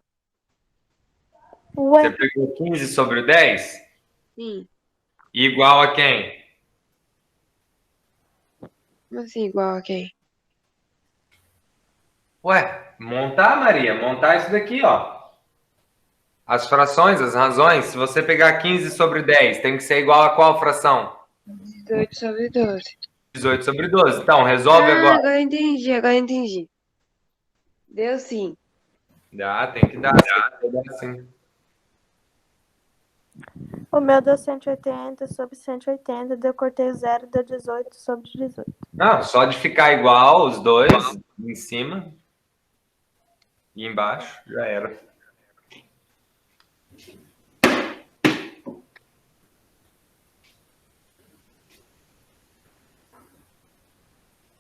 Você pegou o 15 sobre o 10? Sim. Igual a quem? Como assim, igual a quem? Ué, montar, Maria, montar isso daqui, ó. As frações, as razões, se você pegar 15 sobre 10, tem que ser igual a qual fração? 18 sobre 12. 18 sobre 12. Então, resolve agora. Agora eu entendi. Deu sim. Dá, tem que dar. Tem que dar sim. O meu deu 180 sobre 180, daí eu cortei 0, deu 18 sobre 18. Não, só de ficar igual os dois, em cima e embaixo, já era.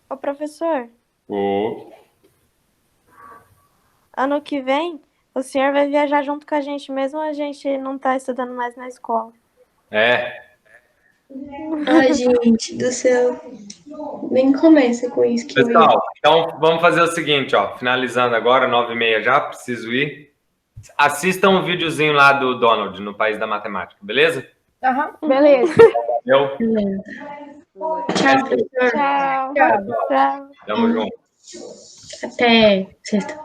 Ô, professor, Ô, ano que vem, o senhor vai viajar junto com a gente, mesmo a gente não tá estudando mais na escola. É. Ai, gente do céu. Nem começa com isso que eu ia. Pessoal, então vamos fazer o seguinte, ó. Finalizando agora, 9h30 já, preciso ir. Assistam um videozinho lá do Donald, no País da Matemática, beleza? Aham, beleza. Valeu. Tchau, professor. Tchau. Tchau. Tamo junto. Até sexta.